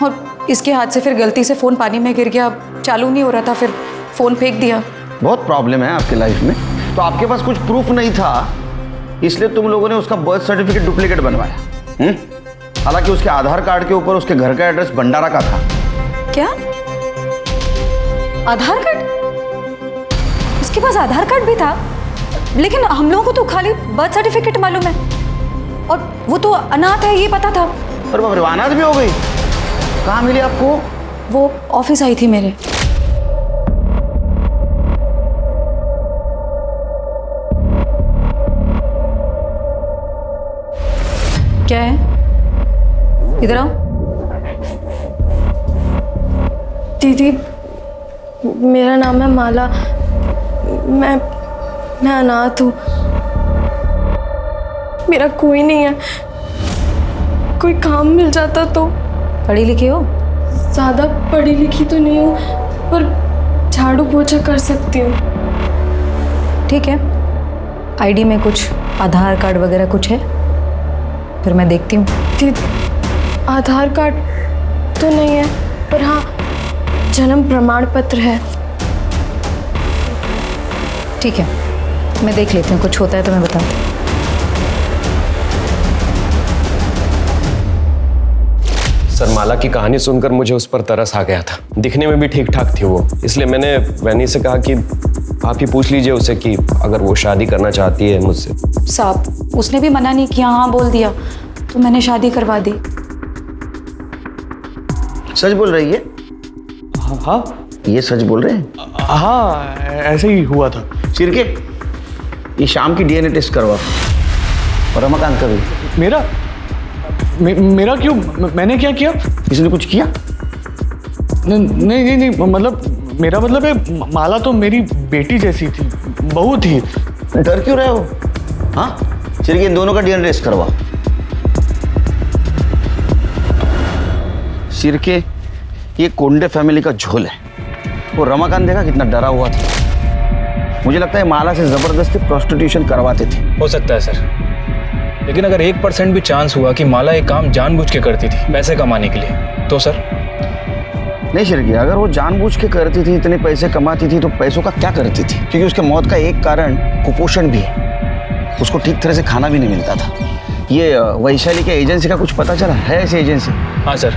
और इसके हाथ से फिर गलती से फ़ोन पानी में गिर गया, चालू नहीं हो रहा था, फिर फ़ोन फेंक दिया।
बहुत प्रॉब्लम है आपके लाइफ में। तो आपके पास कुछ प्रूफ नहीं था इसलिए तुम लोगों ने उसका बर्थ सर्टिफिकेट डुप्लीकेट बनवाया। हालांकि उसके आधार कार्ड के ऊपर उसके घर का एड्रेस भंडारा का था।
क्या आधार कार्ड? उसके पास आधार कार्ड भी था, लेकिन हम लोगों को तो खाली बर्थ सर्टिफिकेट मालूम है, और वो तो अनाथ है ये पता था।
पर बाप रे, अनाथ भी हो गई? कहाँ मिली आपको?
वो ऑफिस आई थी मेरे। क्या है? इधर आओ।
दीदी मेरा नाम है माला, मैं अनाथ हूँ, मेरा कोई नहीं है। कोई काम मिल जाता तो।
पढ़ी लिखी हो?
ज़्यादा पढ़ी लिखी तो नहीं हूँ, पर झाड़ू पोछा कर सकती हूँ।
ठीक है, आईडी में कुछ आधार कार्ड वगैरह कुछ है? फिर मैं देखती हूँ।
आधार कार्ड तो नहीं है, पर हाँ जन्म प्रमाण पत्र है।
ठीक है, मैं देख लेती हूँ, कुछ होता है तो मैं बताऊँ।
सर माला की कहानी सुनकर मुझे उस पर तरस आ गया था। दिखने में भी ठीक ठाक थी वो, इसलिए मैंने वैनी से कहा कि आप ही पूछ लीजिए उसे कि अगर वो शादी करना चाहती है मुझसे।
साहब उसने भी मना नहीं किया, हाँ बोल दिया, तो मैंने शादी करवा दी।
सच बोल रही है?
हाँ
ये सच बोल रहे हैं?
हाँ ऐसे ही हुआ था।
चिरके, ये शाम की डीएनए टेस्ट करवा, और रमाकांत का भी।
मेरा क्यों? मैंने क्या किया?
इसने कुछ किया?
नहीं, मतलब मेरा मतलब है माला तो मेरी बेटी जैसी थी, बहू थी।
डर क्यों रहे हो? हाँ चिरके, इन दोनों का डीएनए टेस्ट करवा। चिरके, ये कोंडे फैमिली का झोल है। वो रमाकांत देखा कितना डरा हुआ था। मुझे लगता है माला से जबरदस्ती प्रोस्टिट्यूशन करवाते थे।
हो सकता है सर, लेकिन अगर 1% भी चांस हुआ कि माला ये काम जानबूझ के करती थी पैसे कमाने के लिए, तो सर?
नहीं शिरकी, अगर वो जानबूझ के करती थी, इतने पैसे कमाती थी, तो पैसों का क्या करती थी? क्योंकि उसके मौत का एक कारण कुपोषण भी है। उसको ठीक तरह से खाना भी नहीं मिलता था। ये वैशाली के एजेंसी का कुछ पता चला है? ऐसी एजेंसी?
हाँ सर,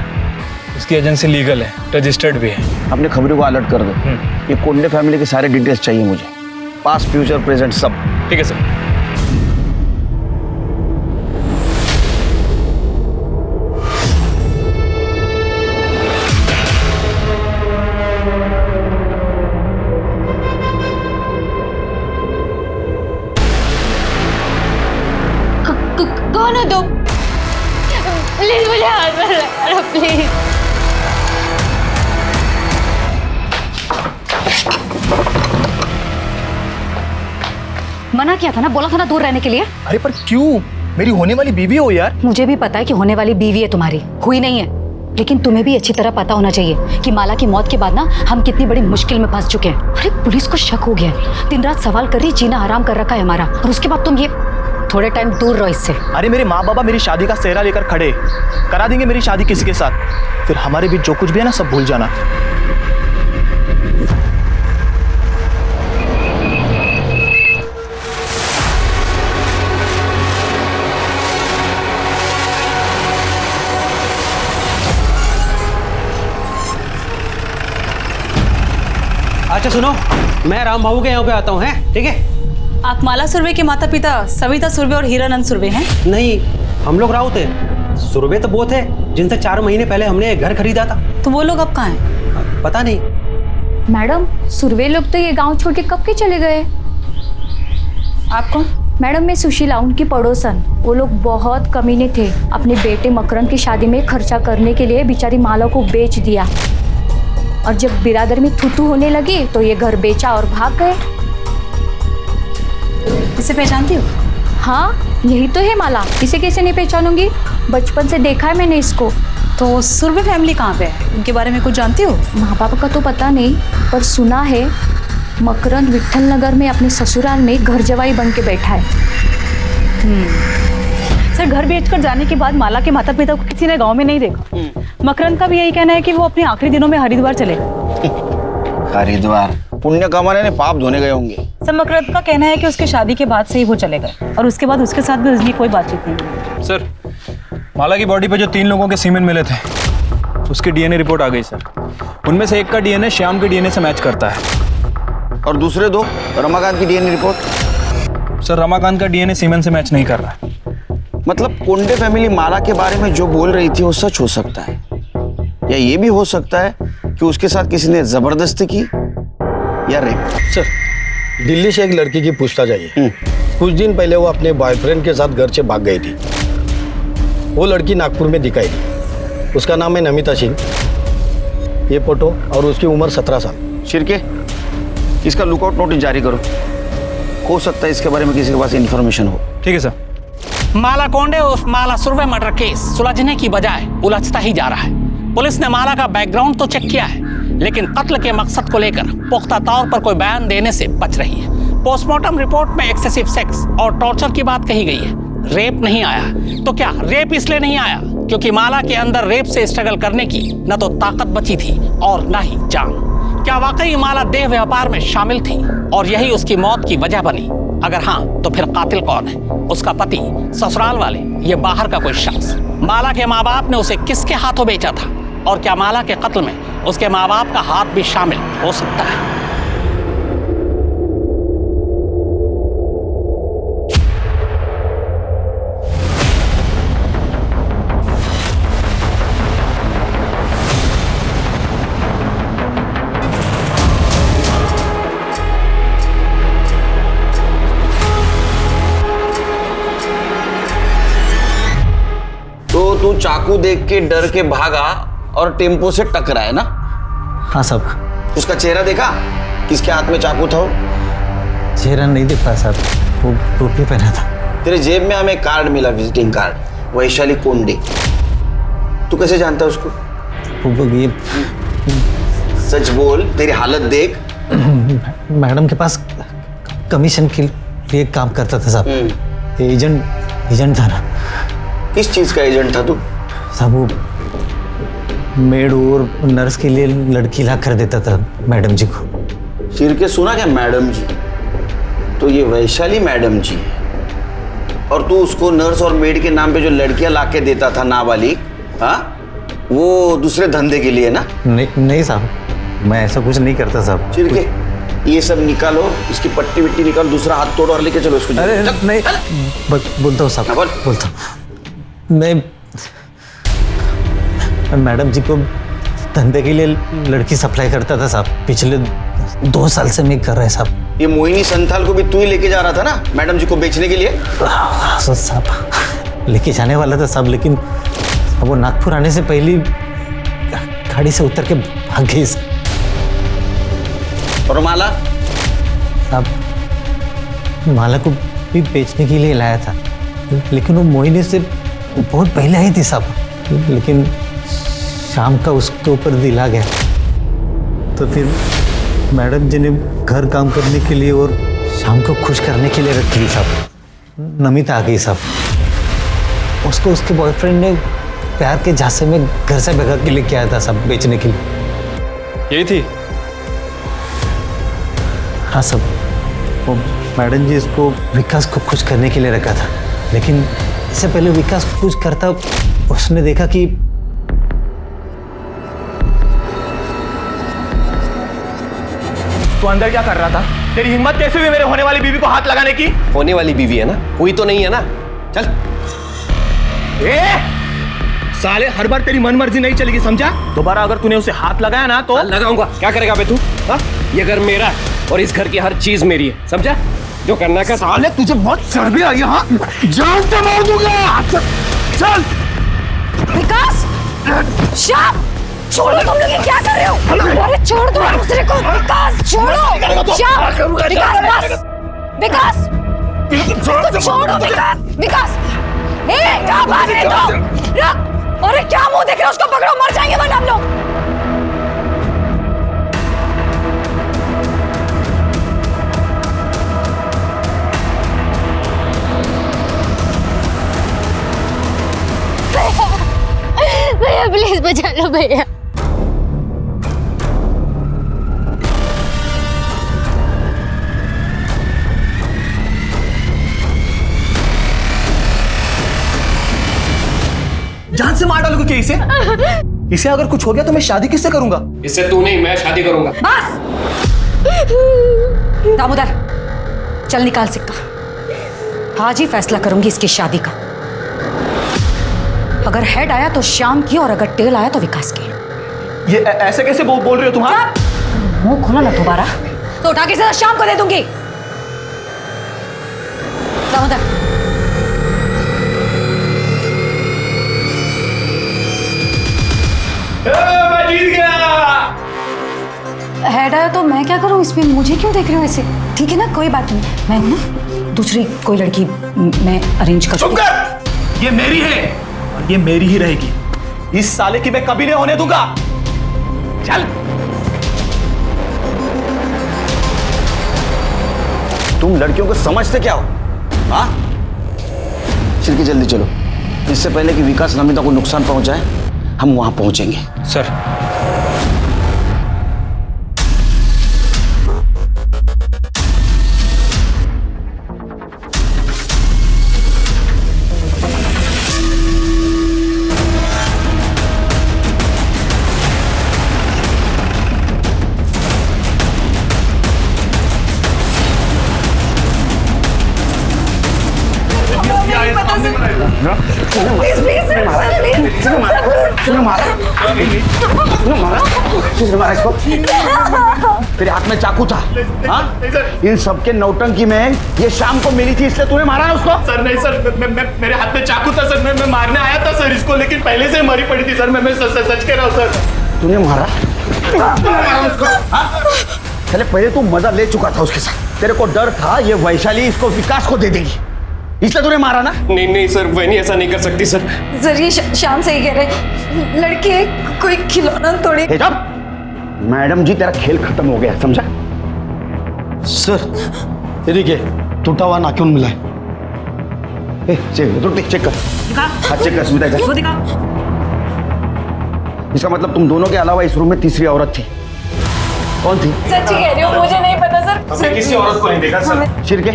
उसकी एजेंसी लीगल है, रजिस्टर्ड भी है।
अपने खबरों को अलर्ट कर दो। ये कोंडे फैमिली के सारे डिटेल्स चाहिए मुझे, पास्ट फ्यूचर प्रेजेंट सब।
ठीक है सर।
कौन हो तुम? प्लीज मुझे हाथ में लगा लो, प्लीज।
मना किया था ना, बोला था ना दूर रहने के लिए।
अरे पर क्यों? मेरी होने वाली बीवी हो यार।
मुझे भी पता है कि होने वाली बीवी है तुम्हारी, हुई नहीं है, लेकिन तुम्हें भी अच्छी तरह पता होना चाहिए कि माला की मौत के बाद ना हम कितनी बड़ी मुश्किल में फंस चुके हैं। अरे पुलिस को शक हो गया है, दिन रात सवाल कर रही, जीना हराम कर रखा है हमारा, और उसके बाद तुम ये थोड़े टाइम दूर रहो इससे।
अरे मेरे माँ बाबा मेरी शादी का सेहरा लेकर खड़े, करा देंगे मेरी शादी किसी के साथ, फिर हमारे बीच जो कुछ भी है ना सब भूल जाना।
अच्छा सुनो, मैं राम बाबू के यहाँ पे आता हूँ, हैं? ठीक है।
आप माला सुरवे के माता पिता सविता सुरवे और हीरानंद सुरवे हैं?
नहीं, हम लोग राउत हैं। सुरवे तो वो थे जिनसे 4 महीने पहले हमने एक घर खरीदा था।
तो वो लोग अब कहाँ हैं?
पता नहीं।
मैडम, सुरवे लोग तो ये गांव छोड़ के कब के चले गए?
आप कौन?
मैडम, मैं सुशीला, उनकी पड़ोसन। वो लोग बहुत कमीने थे, अपने बेटे मकरंद की शादी में खर्चा करने के लिए बेचारी माला को बेच दिया, और जब बिरादर में थूथू होने लगी तो ये घर बेचा और भाग गए।
इसे पहचानती हो?
हाँ, यही तो है माला, इसे कैसे नहीं पहचानूंगी, बचपन से देखा है मैंने इसको।
तो सुरवे फैमिली कहाँ पे है, उनके बारे में कुछ जानती हो?
माँ बाप का तो पता नहीं, पर सुना है मकरंद विट्ठल नगर में अपने ससुराल में घर जवाई बन के बैठा है।
सर, घर बेचकर जाने के बाद माला के माता पिता को किसी ने गांव में नहीं देखा। मकरंद का भी यही कहना है कि वो अपने आखिरी दिनों में हरिद्वार चले गए।
हरिद्वार पुण्य कमाने ने पाप धोने गए होंगे।
सर, मकरंद का कहना है कि उसकी शादी के बाद से ही वो चले गए, और उसके बाद उसके साथ भी उसकी कोई बातचीत नहीं।
सर, माला की बॉडी पे जो 3 लोगों के सीमेन मिले थे, उसकी डीएनए रिपोर्ट आ गई सर। उनमें से एक का डीएनए श्याम के डीएनए से मैच करता है।
और दूसरे 2 रमाकांत की डीएनए रिपोर्ट?
सर, रमाकांत का डीएनए सीमेन से मैच नहीं कर रहा है।
मतलब कोंडे फैमिली माला के बारे में जो बोल रही थी वो सच हो सकता है, या ये भी हो सकता है कि उसके साथ किसी ने जबरदस्ती की या रेप।
सर, दिल्ली से एक लड़की की पूछताछ आई है। कुछ दिन पहले वो अपने बॉयफ्रेंड के साथ घर से भाग गई थी। वो लड़की नागपुर में दिखाई दी। उसका नाम है नमिता सिंह। ये फोटो और उसकी उम्र 17 साल।
शिरके, इसका लुकआउट नोटिस जारी करो, हो सकता है इसके बारे में किसी के पास इंफॉर्मेशन हो।
ठीक है सर।
माला कोंडे उस माला सुरवे मर्डर केस सुलझने की बजाय उलझता ही जा रहा है। पुलिस ने माला का बैकग्राउंड तो चेक किया है, लेकिन कत्ल के मकसद को लेकर पुख्ता तौर पर कोई बयान देने से बच रही है। पोस्टमार्टम रिपोर्ट में एक्सेसिव सेक्स और टॉर्चर की बात कही गई है, रेप नहीं आया। तो क्या रेप इसलिए नहीं आया क्योंकि माला के अंदर रेप से स्ट्रगल करने की न तो ताकत बची थी और न ही जान? क्या वाकई माला देह व्यापार में शामिल थी और यही उसकी मौत की वजह बनी? अगर हाँ, तो फिर कातिल कौन है? उसका पति, ससुराल वाले, ये बाहर का कोई शख्स? माला के माँ बाप ने उसे किसके हाथों बेचा था? और क्या माला के कत्ल में उसके माँ बाप का हाथ भी शामिल हो सकता है?
तो तू चाकू देख के डर के भागा और टेम्पो से टकरा है ना?
हाँ साहब।
उसका चेहरा देखा? किसके हाथ में चाकू था?
चेहरा नहीं दिख रहा साहब, वो टोपी पहना था।
तेरे जेब में हमें कार्ड मिला, विजिटिंग कार्ड, वैशाली कोंडे। तू कैसे जानता है उसको?
वो ये
सच बोल, तेरी हालत देख।
मैडम के पास कमीशन के लिए काम करता था साहब। एजेंट था ना।
किस चीज का एजेंट था तू?
साहब वो मेड और नर्स के लिए लड़की ला कर देता था मैडम जी को।
सिर के सुना क्या मैडम जी? तो ये वैशाली मैडम जी है, और तू उसको नर्स और मेड के नाम पे जो लड़कियां ला के देता था नाबालिग, हाँ, वो दूसरे धंधे के लिए ना?
नहीं साहब, मैं ऐसा कुछ नहीं करता साहब।
सिर के ये सब निकालो, इसकी पट्टी विट्टी निकालो, दूसरा हाथ तोड़ो और लेके चलो इसको।
अरे नहीं, बोलता हूँ साहब, बोलता हूँ। मैं मैडम जी को धंधे के लिए लड़की सप्लाई करता था साहब। पिछले 2 साल से मैं कर रहा है साहब।
ये मोहिनी संथाल को भी तू ही लेके जा रहा था ना मैडम जी को बेचने के लिए?
साहब लेके जाने वाला था साहब, लेकिन वो नागपुर आने से पहले गाड़ी से उतर के भाग गई।
और माला?
साहब माला को भी बेचने के लिए लाया था, लेकिन वो मोहिनी से बहुत पहले आई थी साहब, लेकिन शाम का उसके ऊपर दिल आ गया, तो फिर मैडम जी ने घर काम करने के लिए और शाम को खुश करने के लिए रखी थी साहब। नमिता आ गई साहब, उसको उसके बॉयफ्रेंड ने प्यार के झांसे में घर से भगा के लेके आया था सब बेचने के लिए।
यही थी?
हाँ सब, वो मैडम जी इसको विकास को खुश करने के लिए रखा था, लेकिन इससे पहले विकास को कुछ करता उसने देखा कि
तू अंदर क्या कर रहा था? तेरी हिम्मत कैसे हुई मेरे होने वाली बीवी को हाथ लगाने की?
होने वाली बीवी है ना, कोई तो नहीं है ना। चल।
साले हर बार तेरी मन मर्जी नहीं चलेगी, समझा? दोबारा अगर तूने उसे हाथ लगाया ना तो
लगाऊंगा। क्या करेगा बे तू? ये घर मेरा है और इस घर की हर चीज मेरी है, समझा? जो करना का।
साले तुझे बहुत चर्बी आई है, हाँ? जान से मार दूंगा। चल।
विकास, श्याम, छोड़ो, तुम लोग ये क्या कर रहे हो? अरे छोड़ दो दूसरे को। विकास छोड़ो। श्याम, विकास बस। विकास, छोड़ो विकास। विकास, कहाँ भाग रहे हो? रख। अरे क्या मुंह देख रहे हो? उसको पकड़ो, मर जाएंगे वरना हम लोग।
भैया प्लीज बचा लो भैया।
जान से मार डालोगे क्या इसे? इसे अगर कुछ हो गया तो मैं शादी किससे करूंगा?
इससे तू नहीं, मैं शादी करूंगा।
बस दामोदर, चल निकाल सिक्का। आज ही फैसला करूंगी इसकी शादी का। अगर हेड आया तो श्याम की और अगर टेल आया तो विकास की।
ये ऐसे कैसे बोल रहे हो तुम?
मुंह खोला ना दोबारा तो उठा के सीधा श्याम को दे दूंगी। दामोदर,
मैं जीत गया।
हेड आया तो मैं क्या करूं इसमें? मुझे क्यों देख रहे हो ऐसे? ठीक है ना, कोई बात नहीं, मैं ना दूसरी कोई लड़की मैं अरेंज कर।
चुप कर। ये मेरी है और ये मेरी ही रहेगी। इस साले की मैं कभी नहीं होने दूंगा। चल।
तुम लड़कियों को समझते क्या हो? हाँ? चिरकी जल्दी चलो, इससे पहले कि विकास नमिता को नुकसान पहुंचाए हम वहां पहुंचेंगे।
सर।
तेरे हाथ में चाकू था, हाँ? इन सबके नौटंकी में ये शाम को मिली थी इसलिए तूने मारा है उसको?
सर नहीं सर, मेरे हाथ में चाकू था सर, मैं मारने आया था सर इसको, लेकिन पहले से मरी पड़ी थी सर। मैं सच कह रहा हूँ सर।
तूने मारा उसको? हाँ? चले पहले तू मजा ले चुका था उसके साथ, तेरे को डर था ये वैशाली इसको विकास को दे देगी, इसलिए तूने मारा ना?
नहीं सर, वही ऐसा नहीं कर सकती सर।
सर ये श्याम सही कह रहे, लड़की है, कोई खिलौना थोड़ी।
मैडम जी तेरा खेल खत्म हो गया, समझा?
सर ये देखिए टूटा हुआ नाखून मिला है।
चेक कर। हाँ चेक कर सुविधा। इसका मतलब तुम दोनों के अलावा इस रूम में तीसरी औरत थी। कौन थी?
सच कह रही हूँ, मुझे नहीं पता सर।
हमने किसी औरत को नहीं देखा सर।
शिरके,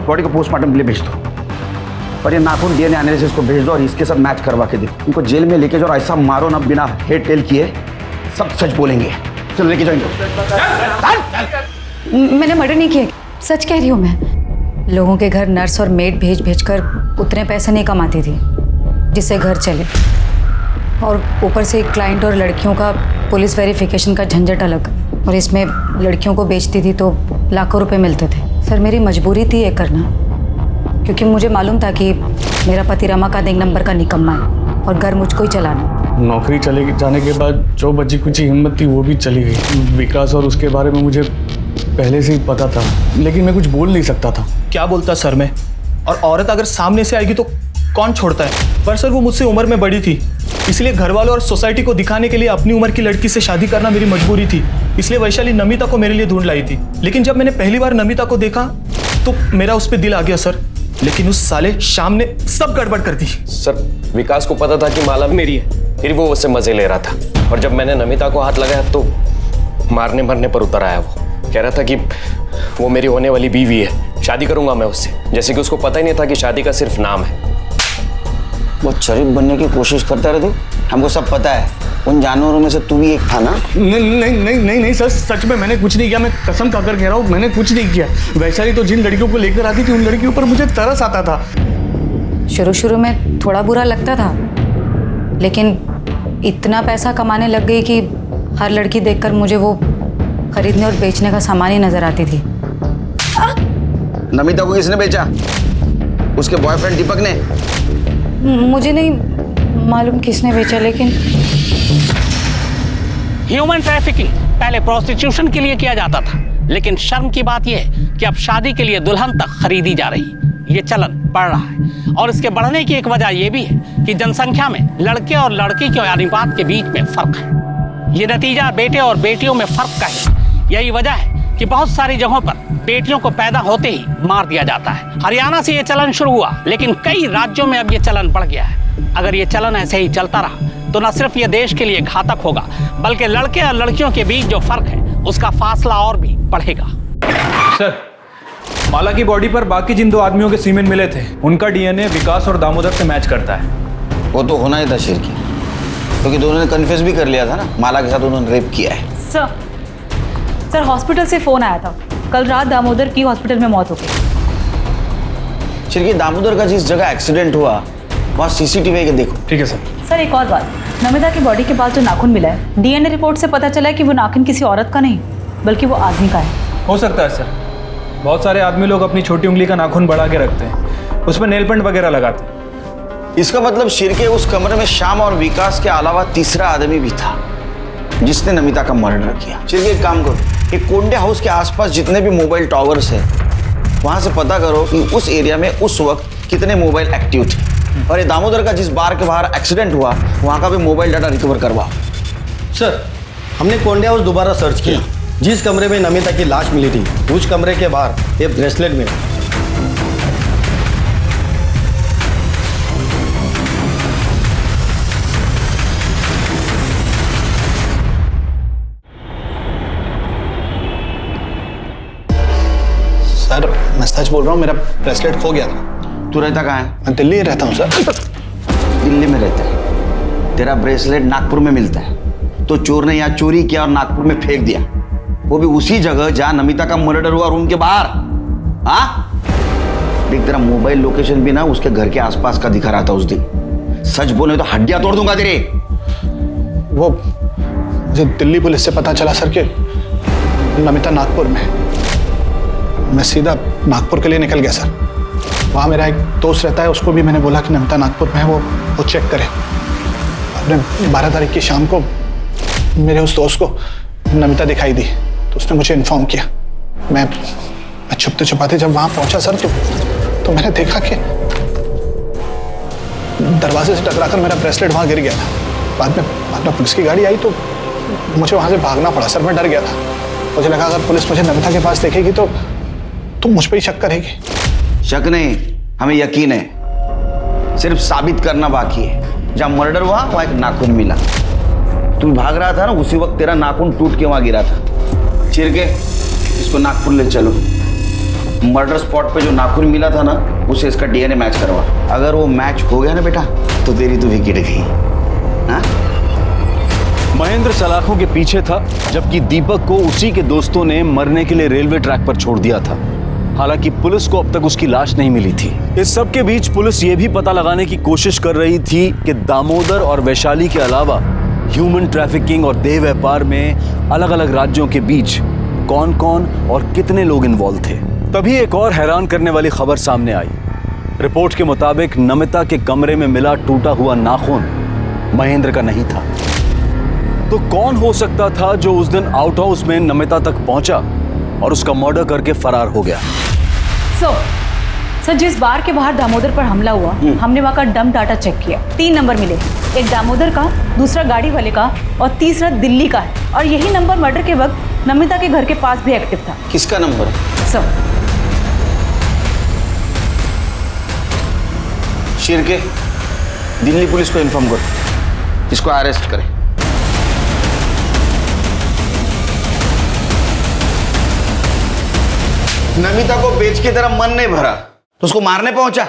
बॉडी को पोस्टमार्टम के लिए भेज दो और ये नाखून डीएनए एनालिसिस को भेज दो और इसके साथ मैच करवा के दो। इनको जेल में लेके जाओ और ऐसा मारो ना बिना हेड टेल किए, सब सच बोलेंगे। चलो लेके जाओ इनको।
मैंने मर्डर नहीं किया, सच कह रही हूँ मैं। लोगों के घर नर्स और मेड भेज भेज कर उतने पैसे नहीं कमाती थी जिससे घर चले, और ऊपर से क्लाइंट और लड़कियों का पुलिस वेरिफिकेशन का झंझट अलग, और इसमें लड़कियों को बेचती थी तो लाखों रुपए मिलते थे। सर मेरी मजबूरी थी ये करना, क्योंकि मुझे मालूम था कि मेरा पति रमाकांत एक नंबर का निकम्मा है और घर मुझको ही चलाना।
नौकरी चले जाने के बाद जो बची कुछ हिम्मत थी वो भी चली गई। विकास और उसके बारे में मुझे पहले से ही पता था, लेकिन मैं कुछ बोल नहीं सकता था।
क्या बोलता सर मैं? और औरत अगर सामने से आएगी तो कौन छोड़ता है? पर सर वो मुझसे उम्र में बड़ी थी, इसलिए घर वालों और सोसाइटी को दिखाने के लिए अपनी उम्र की लड़की से शादी करना मेरी मजबूरी थी। इसलिए वैशाली नमिता को मेरे लिए ढूंढ लाई थी। लेकिन जब मैंने पहली बार नमिता को देखा तो मेरा उस पर दिल आ गया सर। लेकिन उस साले शाम ने सब गड़बड़ कर दी।
सर विकास को पता था कि माला मेरी है, फिर वो उससे मजे ले रहा था। और जब मैंने नमिता को हाथ लगाया तो मारने मरने पर उतर आया। वो कह रहा था कि वो मेरी होने वाली बीवी है, शादी करूंगा मैं उससे। जैसे कि उसको पता ही नहीं था कि शादी का सिर्फ नाम है।
वो शरीफ बनने की कोशिश करता रहे, हमको सब पता है। उन जानवरों में से तू भी एक था ना?
नहीं सर, सच में मैंने कुछ नहीं किया। मैं कसम खाकर कह रहा हूँ, मैंने कुछ नहीं किया। वैशाली तो जिन लड़कियों को लेकर आती थी उन लड़कियों पर मुझे तरस आता था।
शुरू में थोड़ा बुरा लगता था, लेकिन इतना पैसा कमाने लग गई कि हर लड़की देखकर मुझे वो खरीदने और बेचने का सामान ही नजर आती थी।
नमिता को किसने बेचा? उसके बॉयफ्रेंड दीपक ने?
मुझे नहीं मालूम किसने बेचा, लेकिन
ह्यूमन ट्रैफिकिंग पहले प्रोस्टिट्यूशन के लिए किया जाता था, लेकिन शर्म की बात यह है कि अब शादी के लिए दुल्हन तक खरीदी जा रही। ये चलन बढ़ रहा है और इसके बढ़ने की एक वजह यह भी है कि जनसंख्या में लड़के और लड़की के अनुपात के बीच में फर्क है। ये नतीजा बेटे और बेटियों में फर्क का है। यही वजह है कि बहुत सारी जगहों पर बेटियों को पैदा होते ही मार दिया जाता है। हरियाणा से ये चलन शुरू हुआ, लेकिन कई राज्यों में अब ये चलन बढ़ गया है। अगर ये चलन ऐसे ही चलता रहा तो न सिर्फ ये देश के लिए घातक होगा, बल्कि लड़के और लड़कियों के बीच जो फर्क है उसका फासला और भी बढ़ेगा।
सर, माला की बॉडी पर बाकी जिन 2 आदमियों के सीमेंट मिले थे उनका डीएनए विकास और दामोदर से मैच करता है।
वो तो होना ही था शिरकी, क्योंकि दोनों ने कन्फेस भी कर लिया था ना, माला के साथ उन्होंने रेप किया है।
सर हॉस्पिटल से फोन आया था, कल रात दामोदर की हॉस्पिटल में मौत हो गई।
शिरकी, दामोदर का जिस जगह एक्सीडेंट हुआ वहाँ सीसीटीवी के देखो।
ठीक है सर।
सर एक और बात, नमिता की बॉडी के पास जो नाखून मिला है, डीएनए रिपोर्ट से पता चला है कि वो नाखून किसी औरत का नहीं बल्कि वो आदमी का है।
हो सकता है सर, बहुत सारे आदमी लोग अपनी छोटी उंगली का नाखून बढ़ा के रखते हैं, उसमें नेल पेंट वगैरह लगाते हैं।
इसका मतलब शिरके उस कमरे में श्याम और विकास के अलावा तीसरा आदमी भी था जिसने नमिता का मर्डर किया। शिरके एक काम करो, एक कोंडे हाउस के आसपास जितने भी मोबाइल टावर्स है वहां से पता करो कि उस एरिया में उस वक्त कितने मोबाइल एक्टिव थे, और ये दामोदर का जिस बार के बाहर एक्सीडेंट हुआ वहां का भी मोबाइल डाटा रिकवर करवाओ।
सर, हमने कोंडे हाउस दोबारा सर्च किया। जिस कमरे में नमिता की लाश मिली थी उस कमरे के बाहर एक ब्रेसलेट मिला।
सर मैं सच बोल रहा हूँ, मेरा ब्रेसलेट खो गया था।
तू रहता कहाँ है?
मैं दिल्ली रहता हूँ सर।
दिल्ली में रहता है? तेरा ब्रेसलेट नागपुर में मिलता है, तो चोर ने यहाँ चोरी किया और नागपुर में फेंक दिया, वो भी उसी जगह जहाँ नमिता का मर्डर हुआ, रूम के बाहर। हाँ देख, तेरा मोबाइल लोकेशन भी ना उसके घर के आसपास का दिखा रहा था उस दिन। सच बोले तो हड्डियां तोड़ दूंगा तेरे।
वो मुझे दिल्ली पुलिस से पता चला सर कि नमिता नागपुर में। मैं सीधा नागपुर के लिए निकल गया सर। वहाँ मेरा एक दोस्त रहता है, उसको भी मैंने बोला कि नमिता नागपुर में है, वो चेक करे। अपने 12 तारीख की शाम को मेरे उस दोस्त को नमिता दिखाई दी तो उसने मुझे इन्फॉर्म किया। मैं छुपते छुपाते जब वहाँ पहुँचा सर तो मैंने देखा कि दरवाजे से टकराकर मेरा ब्रेसलेट वहाँ गिर गया था। बाद में पुलिस की गाड़ी आई तो मुझे वहाँ से भागना पड़ा सर। मैं डर गया था, मुझे लगा अगर पुलिस मुझे नमिता के पास देखेगी तो मुझ पर ही शक करेगी।
शक नहीं, हमें यकीन है, सिर्फ साबित करना बाकी है। जहाँ मर्डर हुआ वहाँ एक नाखून मिला, तू भाग रहा था ना, उसी वक्त तेरा नाखून टूट के वहाँ गिरा था। चिरके, इसको नागपुर ले चलो। मर्डर स्पॉट पे जो नाखून मिला था ना उसे इसका डीएनए मैच करवा। अगर वो मैच हो गया ना बेटा तो तेरी तो विकेट गई। हाँ?
महेंद्र सलाखों के पीछे था, जबकि दीपक को उसी के दोस्तों ने मरने के लिए रेलवे ट्रैक पर छोड़ दिया था। हालांकि पुलिस को अब तक उसकी लाश नहीं मिली थी। इस सब के बीच पुलिस ये भी पता लगाने की कोशिश कर रही थी कि दामोदर और वैशाली के अलावा ह्यूमन ट्रैफिकिंग और देह व्यापार में अलग अलग राज्यों के बीच कौन कौन और कितने लोग इन्वॉल्व थे। तभी एक और हैरान करने वाली खबर सामने आई। रिपोर्ट के मुताबिक नमिता के कमरे में मिला टूटा हुआ नाखून महेंद्र का नहीं था, तो कौन हो सकता था जो उस दिन आउट हाउस में नमिता तक पहुंचा और उसका मर्डर करके फरार हो गया?
सर जिस बार के बाहर दामोदर पर हमला हुआ, हमने वहाँ का डंप डाटा चेक किया। 3 नंबर मिले, एक दामोदर का, दूसरा गाड़ी वाले का और तीसरा दिल्ली का है। और यही नंबर मर्डर के वक्त नमिता के घर के पास भी एक्टिव था।
किसका number?
Sir
Shirke, Delhi police को इन्फॉर्म करो, इसको अरेस्ट करें। नमिता को बेच की तरह मन नहीं भरा तो उसको मारने पहुंचा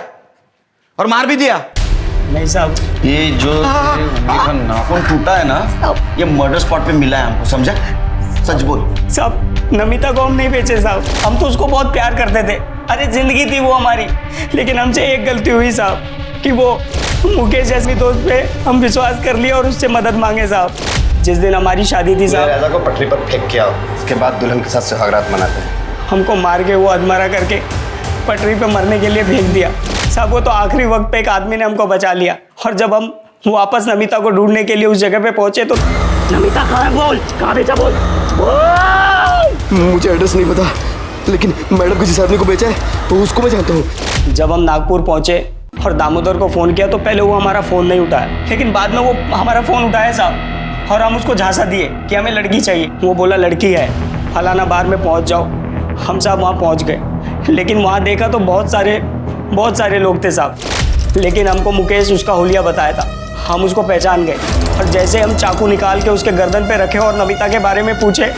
और मार भी दिया।
नहीं साहब,
ये जो उंगली का नाखून टूटा है ना, ये मर्डर स्पॉट पे मिला है हमको, समझा? सच बोल।
साहब नमिता को हम नहीं बेचे साहब, हम तो उसको बहुत प्यार करते थे। अरे जिंदगी थी वो हमारी, लेकिन हमसे एक गलती हुई साहब कि वो मुकेश जैसी दोस्त पे हम विश्वास कर लिया और उससे मदद मांगे साहब। जिस दिन हमारी शादी थी साहब,
राजा को पटरी पर फेंक के आओ, उसके बाद दुल्हन के साथ सुहागरात मनाते हैं।
हमको मार के वो अधमरा करके पटरी पे मरने के लिए फेंक दिया साहब। वो तो आखिरी वक्त पे एक आदमी ने हमको बचा लिया, और जब हम वापस नमिता को ढूंढने के लिए उस जगह पे पहुंचे तो नमिता कहाँ है? बोल, कहाँ बेचा? बोल।
मुझे एड्रेस नहीं पता, लेकिन मैडम को जिस आदमी को बेचा है तो उसको मैं जानता हूँ।
जब हम नागपुर पहुंचे और दामोदर को फ़ोन किया तो पहले वो हमारा फ़ोन नहीं उठाया, लेकिन बाद में वो हमारा फ़ोन उठाया साहब, और हम उसको झांसा दिए कि हमें लड़की चाहिए। वो बोला लड़की है, फलाना बार में पहुंच जाओ। हम साहब वहाँ पहुँच गए, लेकिन वहाँ देखा तो बहुत सारे लोग थे साहब, लेकिन हमको मुकेश उसका हुलिया बताया था। हम उसको पहचान गए, और जैसे हम चाकू निकाल के उसके गर्दन पे रखे और नमिता के बारे में पूछे,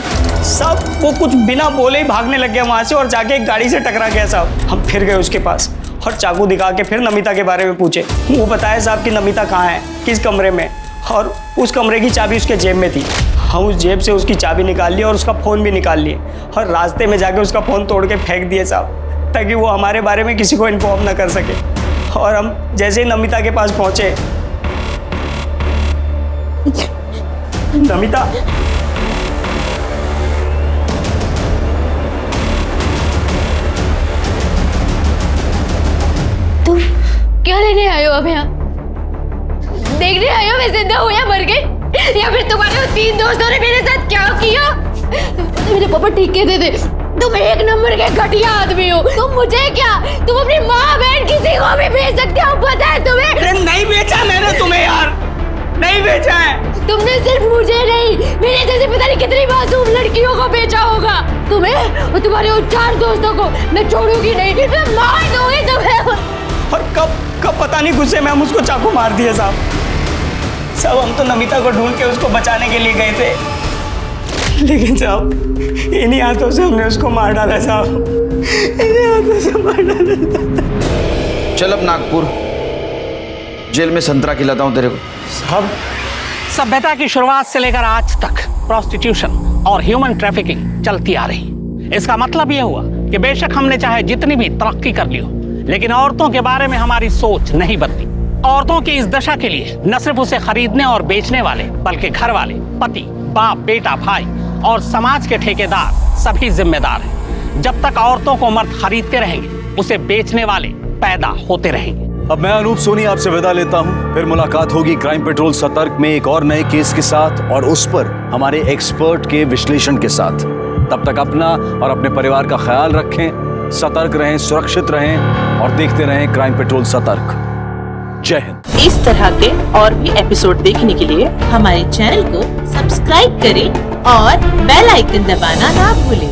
सब वो कुछ बिना बोले ही भागने लग गया वहाँ से और जाके एक गाड़ी से टकरा गया साहब। हम फिर गए उसके पास और चाकू दिखा के फिर नमिता के बारे में पूछे। वो बताया साहब कि नमिता कहाँ है, किस कमरे में, और उस कमरे की चाबी उसके जेब में थी। हम उस जेब से उसकी चाबी निकाल ली और उसका फ़ोन भी निकाल लिए, और रास्ते में जाके उसका फ़ोन तोड़ के फेंक दिए साहब, ताकि वो हमारे बारे में किसी को इन्फॉर्म ना कर सके। और हम जैसे ही नमिता के पास पहुँचे, नमिता
तुम क्या लेने आए हो अब यहाँ? देखने आए हो मैं जिंदा हूँ या मर गई, या फिर तुम्हारे वो 3 दोस्तों ने मेरे साथ क्या किया? तो मेरे पापा ठीक कहते थे, तुम 1 नंबर के घटिया आदमी हो। तुम मुझे क्या, तुम अपनी माँ बहन किसी को भी बेच सकते हो, पता है तुम्हें?
अरे नहीं बेचा मैंने तुम्हें यार, नहीं बेचा है।
तुमने सिर्फ मुझे नहीं, मेरे जैसे पता नहीं कितनी मासूम लड़कियों को बेचा होगा। तुम्हें और तुम्हारे उन 4 दोस्तों को मैं छोड़ूंगी नहीं, मैं मार दूंगी तुम्हें।
और कब पता नहीं गुस्से में हम उसको चाकू मार दिए साहब। हम तो नमिता को ढूंढ के उसको बचाने के लिए गए थे, लेकिन साहब इन्हीं हाथों से हमने उसको मार डाला साहब, इन्हीं हाथों से मार डाला।
चल अब नागपुर जेल में संतरा खिलाता हूँ तेरे को।
साहब, सभ्यता की शुरुआत से लेकर आज तक प्रोस्टिट्यूशन और ह्यूमन ट्रैफिकिंग चलती आ रही। इसका मतलब यह हुआ कि बेशक हमने चाहे जितनी भी तरक्की कर ली हो, लेकिन औरतों के बारे में हमारी सोच नहीं बदली। औरतों की इस दशा के लिए न सिर्फ उसे खरीदने और बेचने वाले, बल्कि घर वाले, पति, बाप, बेटा, भाई और समाज के ठेकेदार सभी जिम्मेदार हैं। जब तक औरतों को मर्द खरीदते रहेंगे, उसे बेचने वाले पैदा होते रहेंगे।
अब मैं अनूप सोनी आपसे विदा लेता हूं। फिर मुलाकात होगी क्राइम पेट्रोल सतर्क में एक और नए केस के साथ और उस पर हमारे एक्सपर्ट के विश्लेषण के साथ। तब तक अपना और अपने परिवार का ख्याल रखें, सतर्क रहें, सुरक्षित रहें और देखते रहें क्राइम पेट्रोल सतर्क। जय हिंद।
इस तरह के और भी एपिसोड देखने के लिए हमारे चैनल को सब्सक्राइब करें और बेल आइकन दबाना ना भूलें।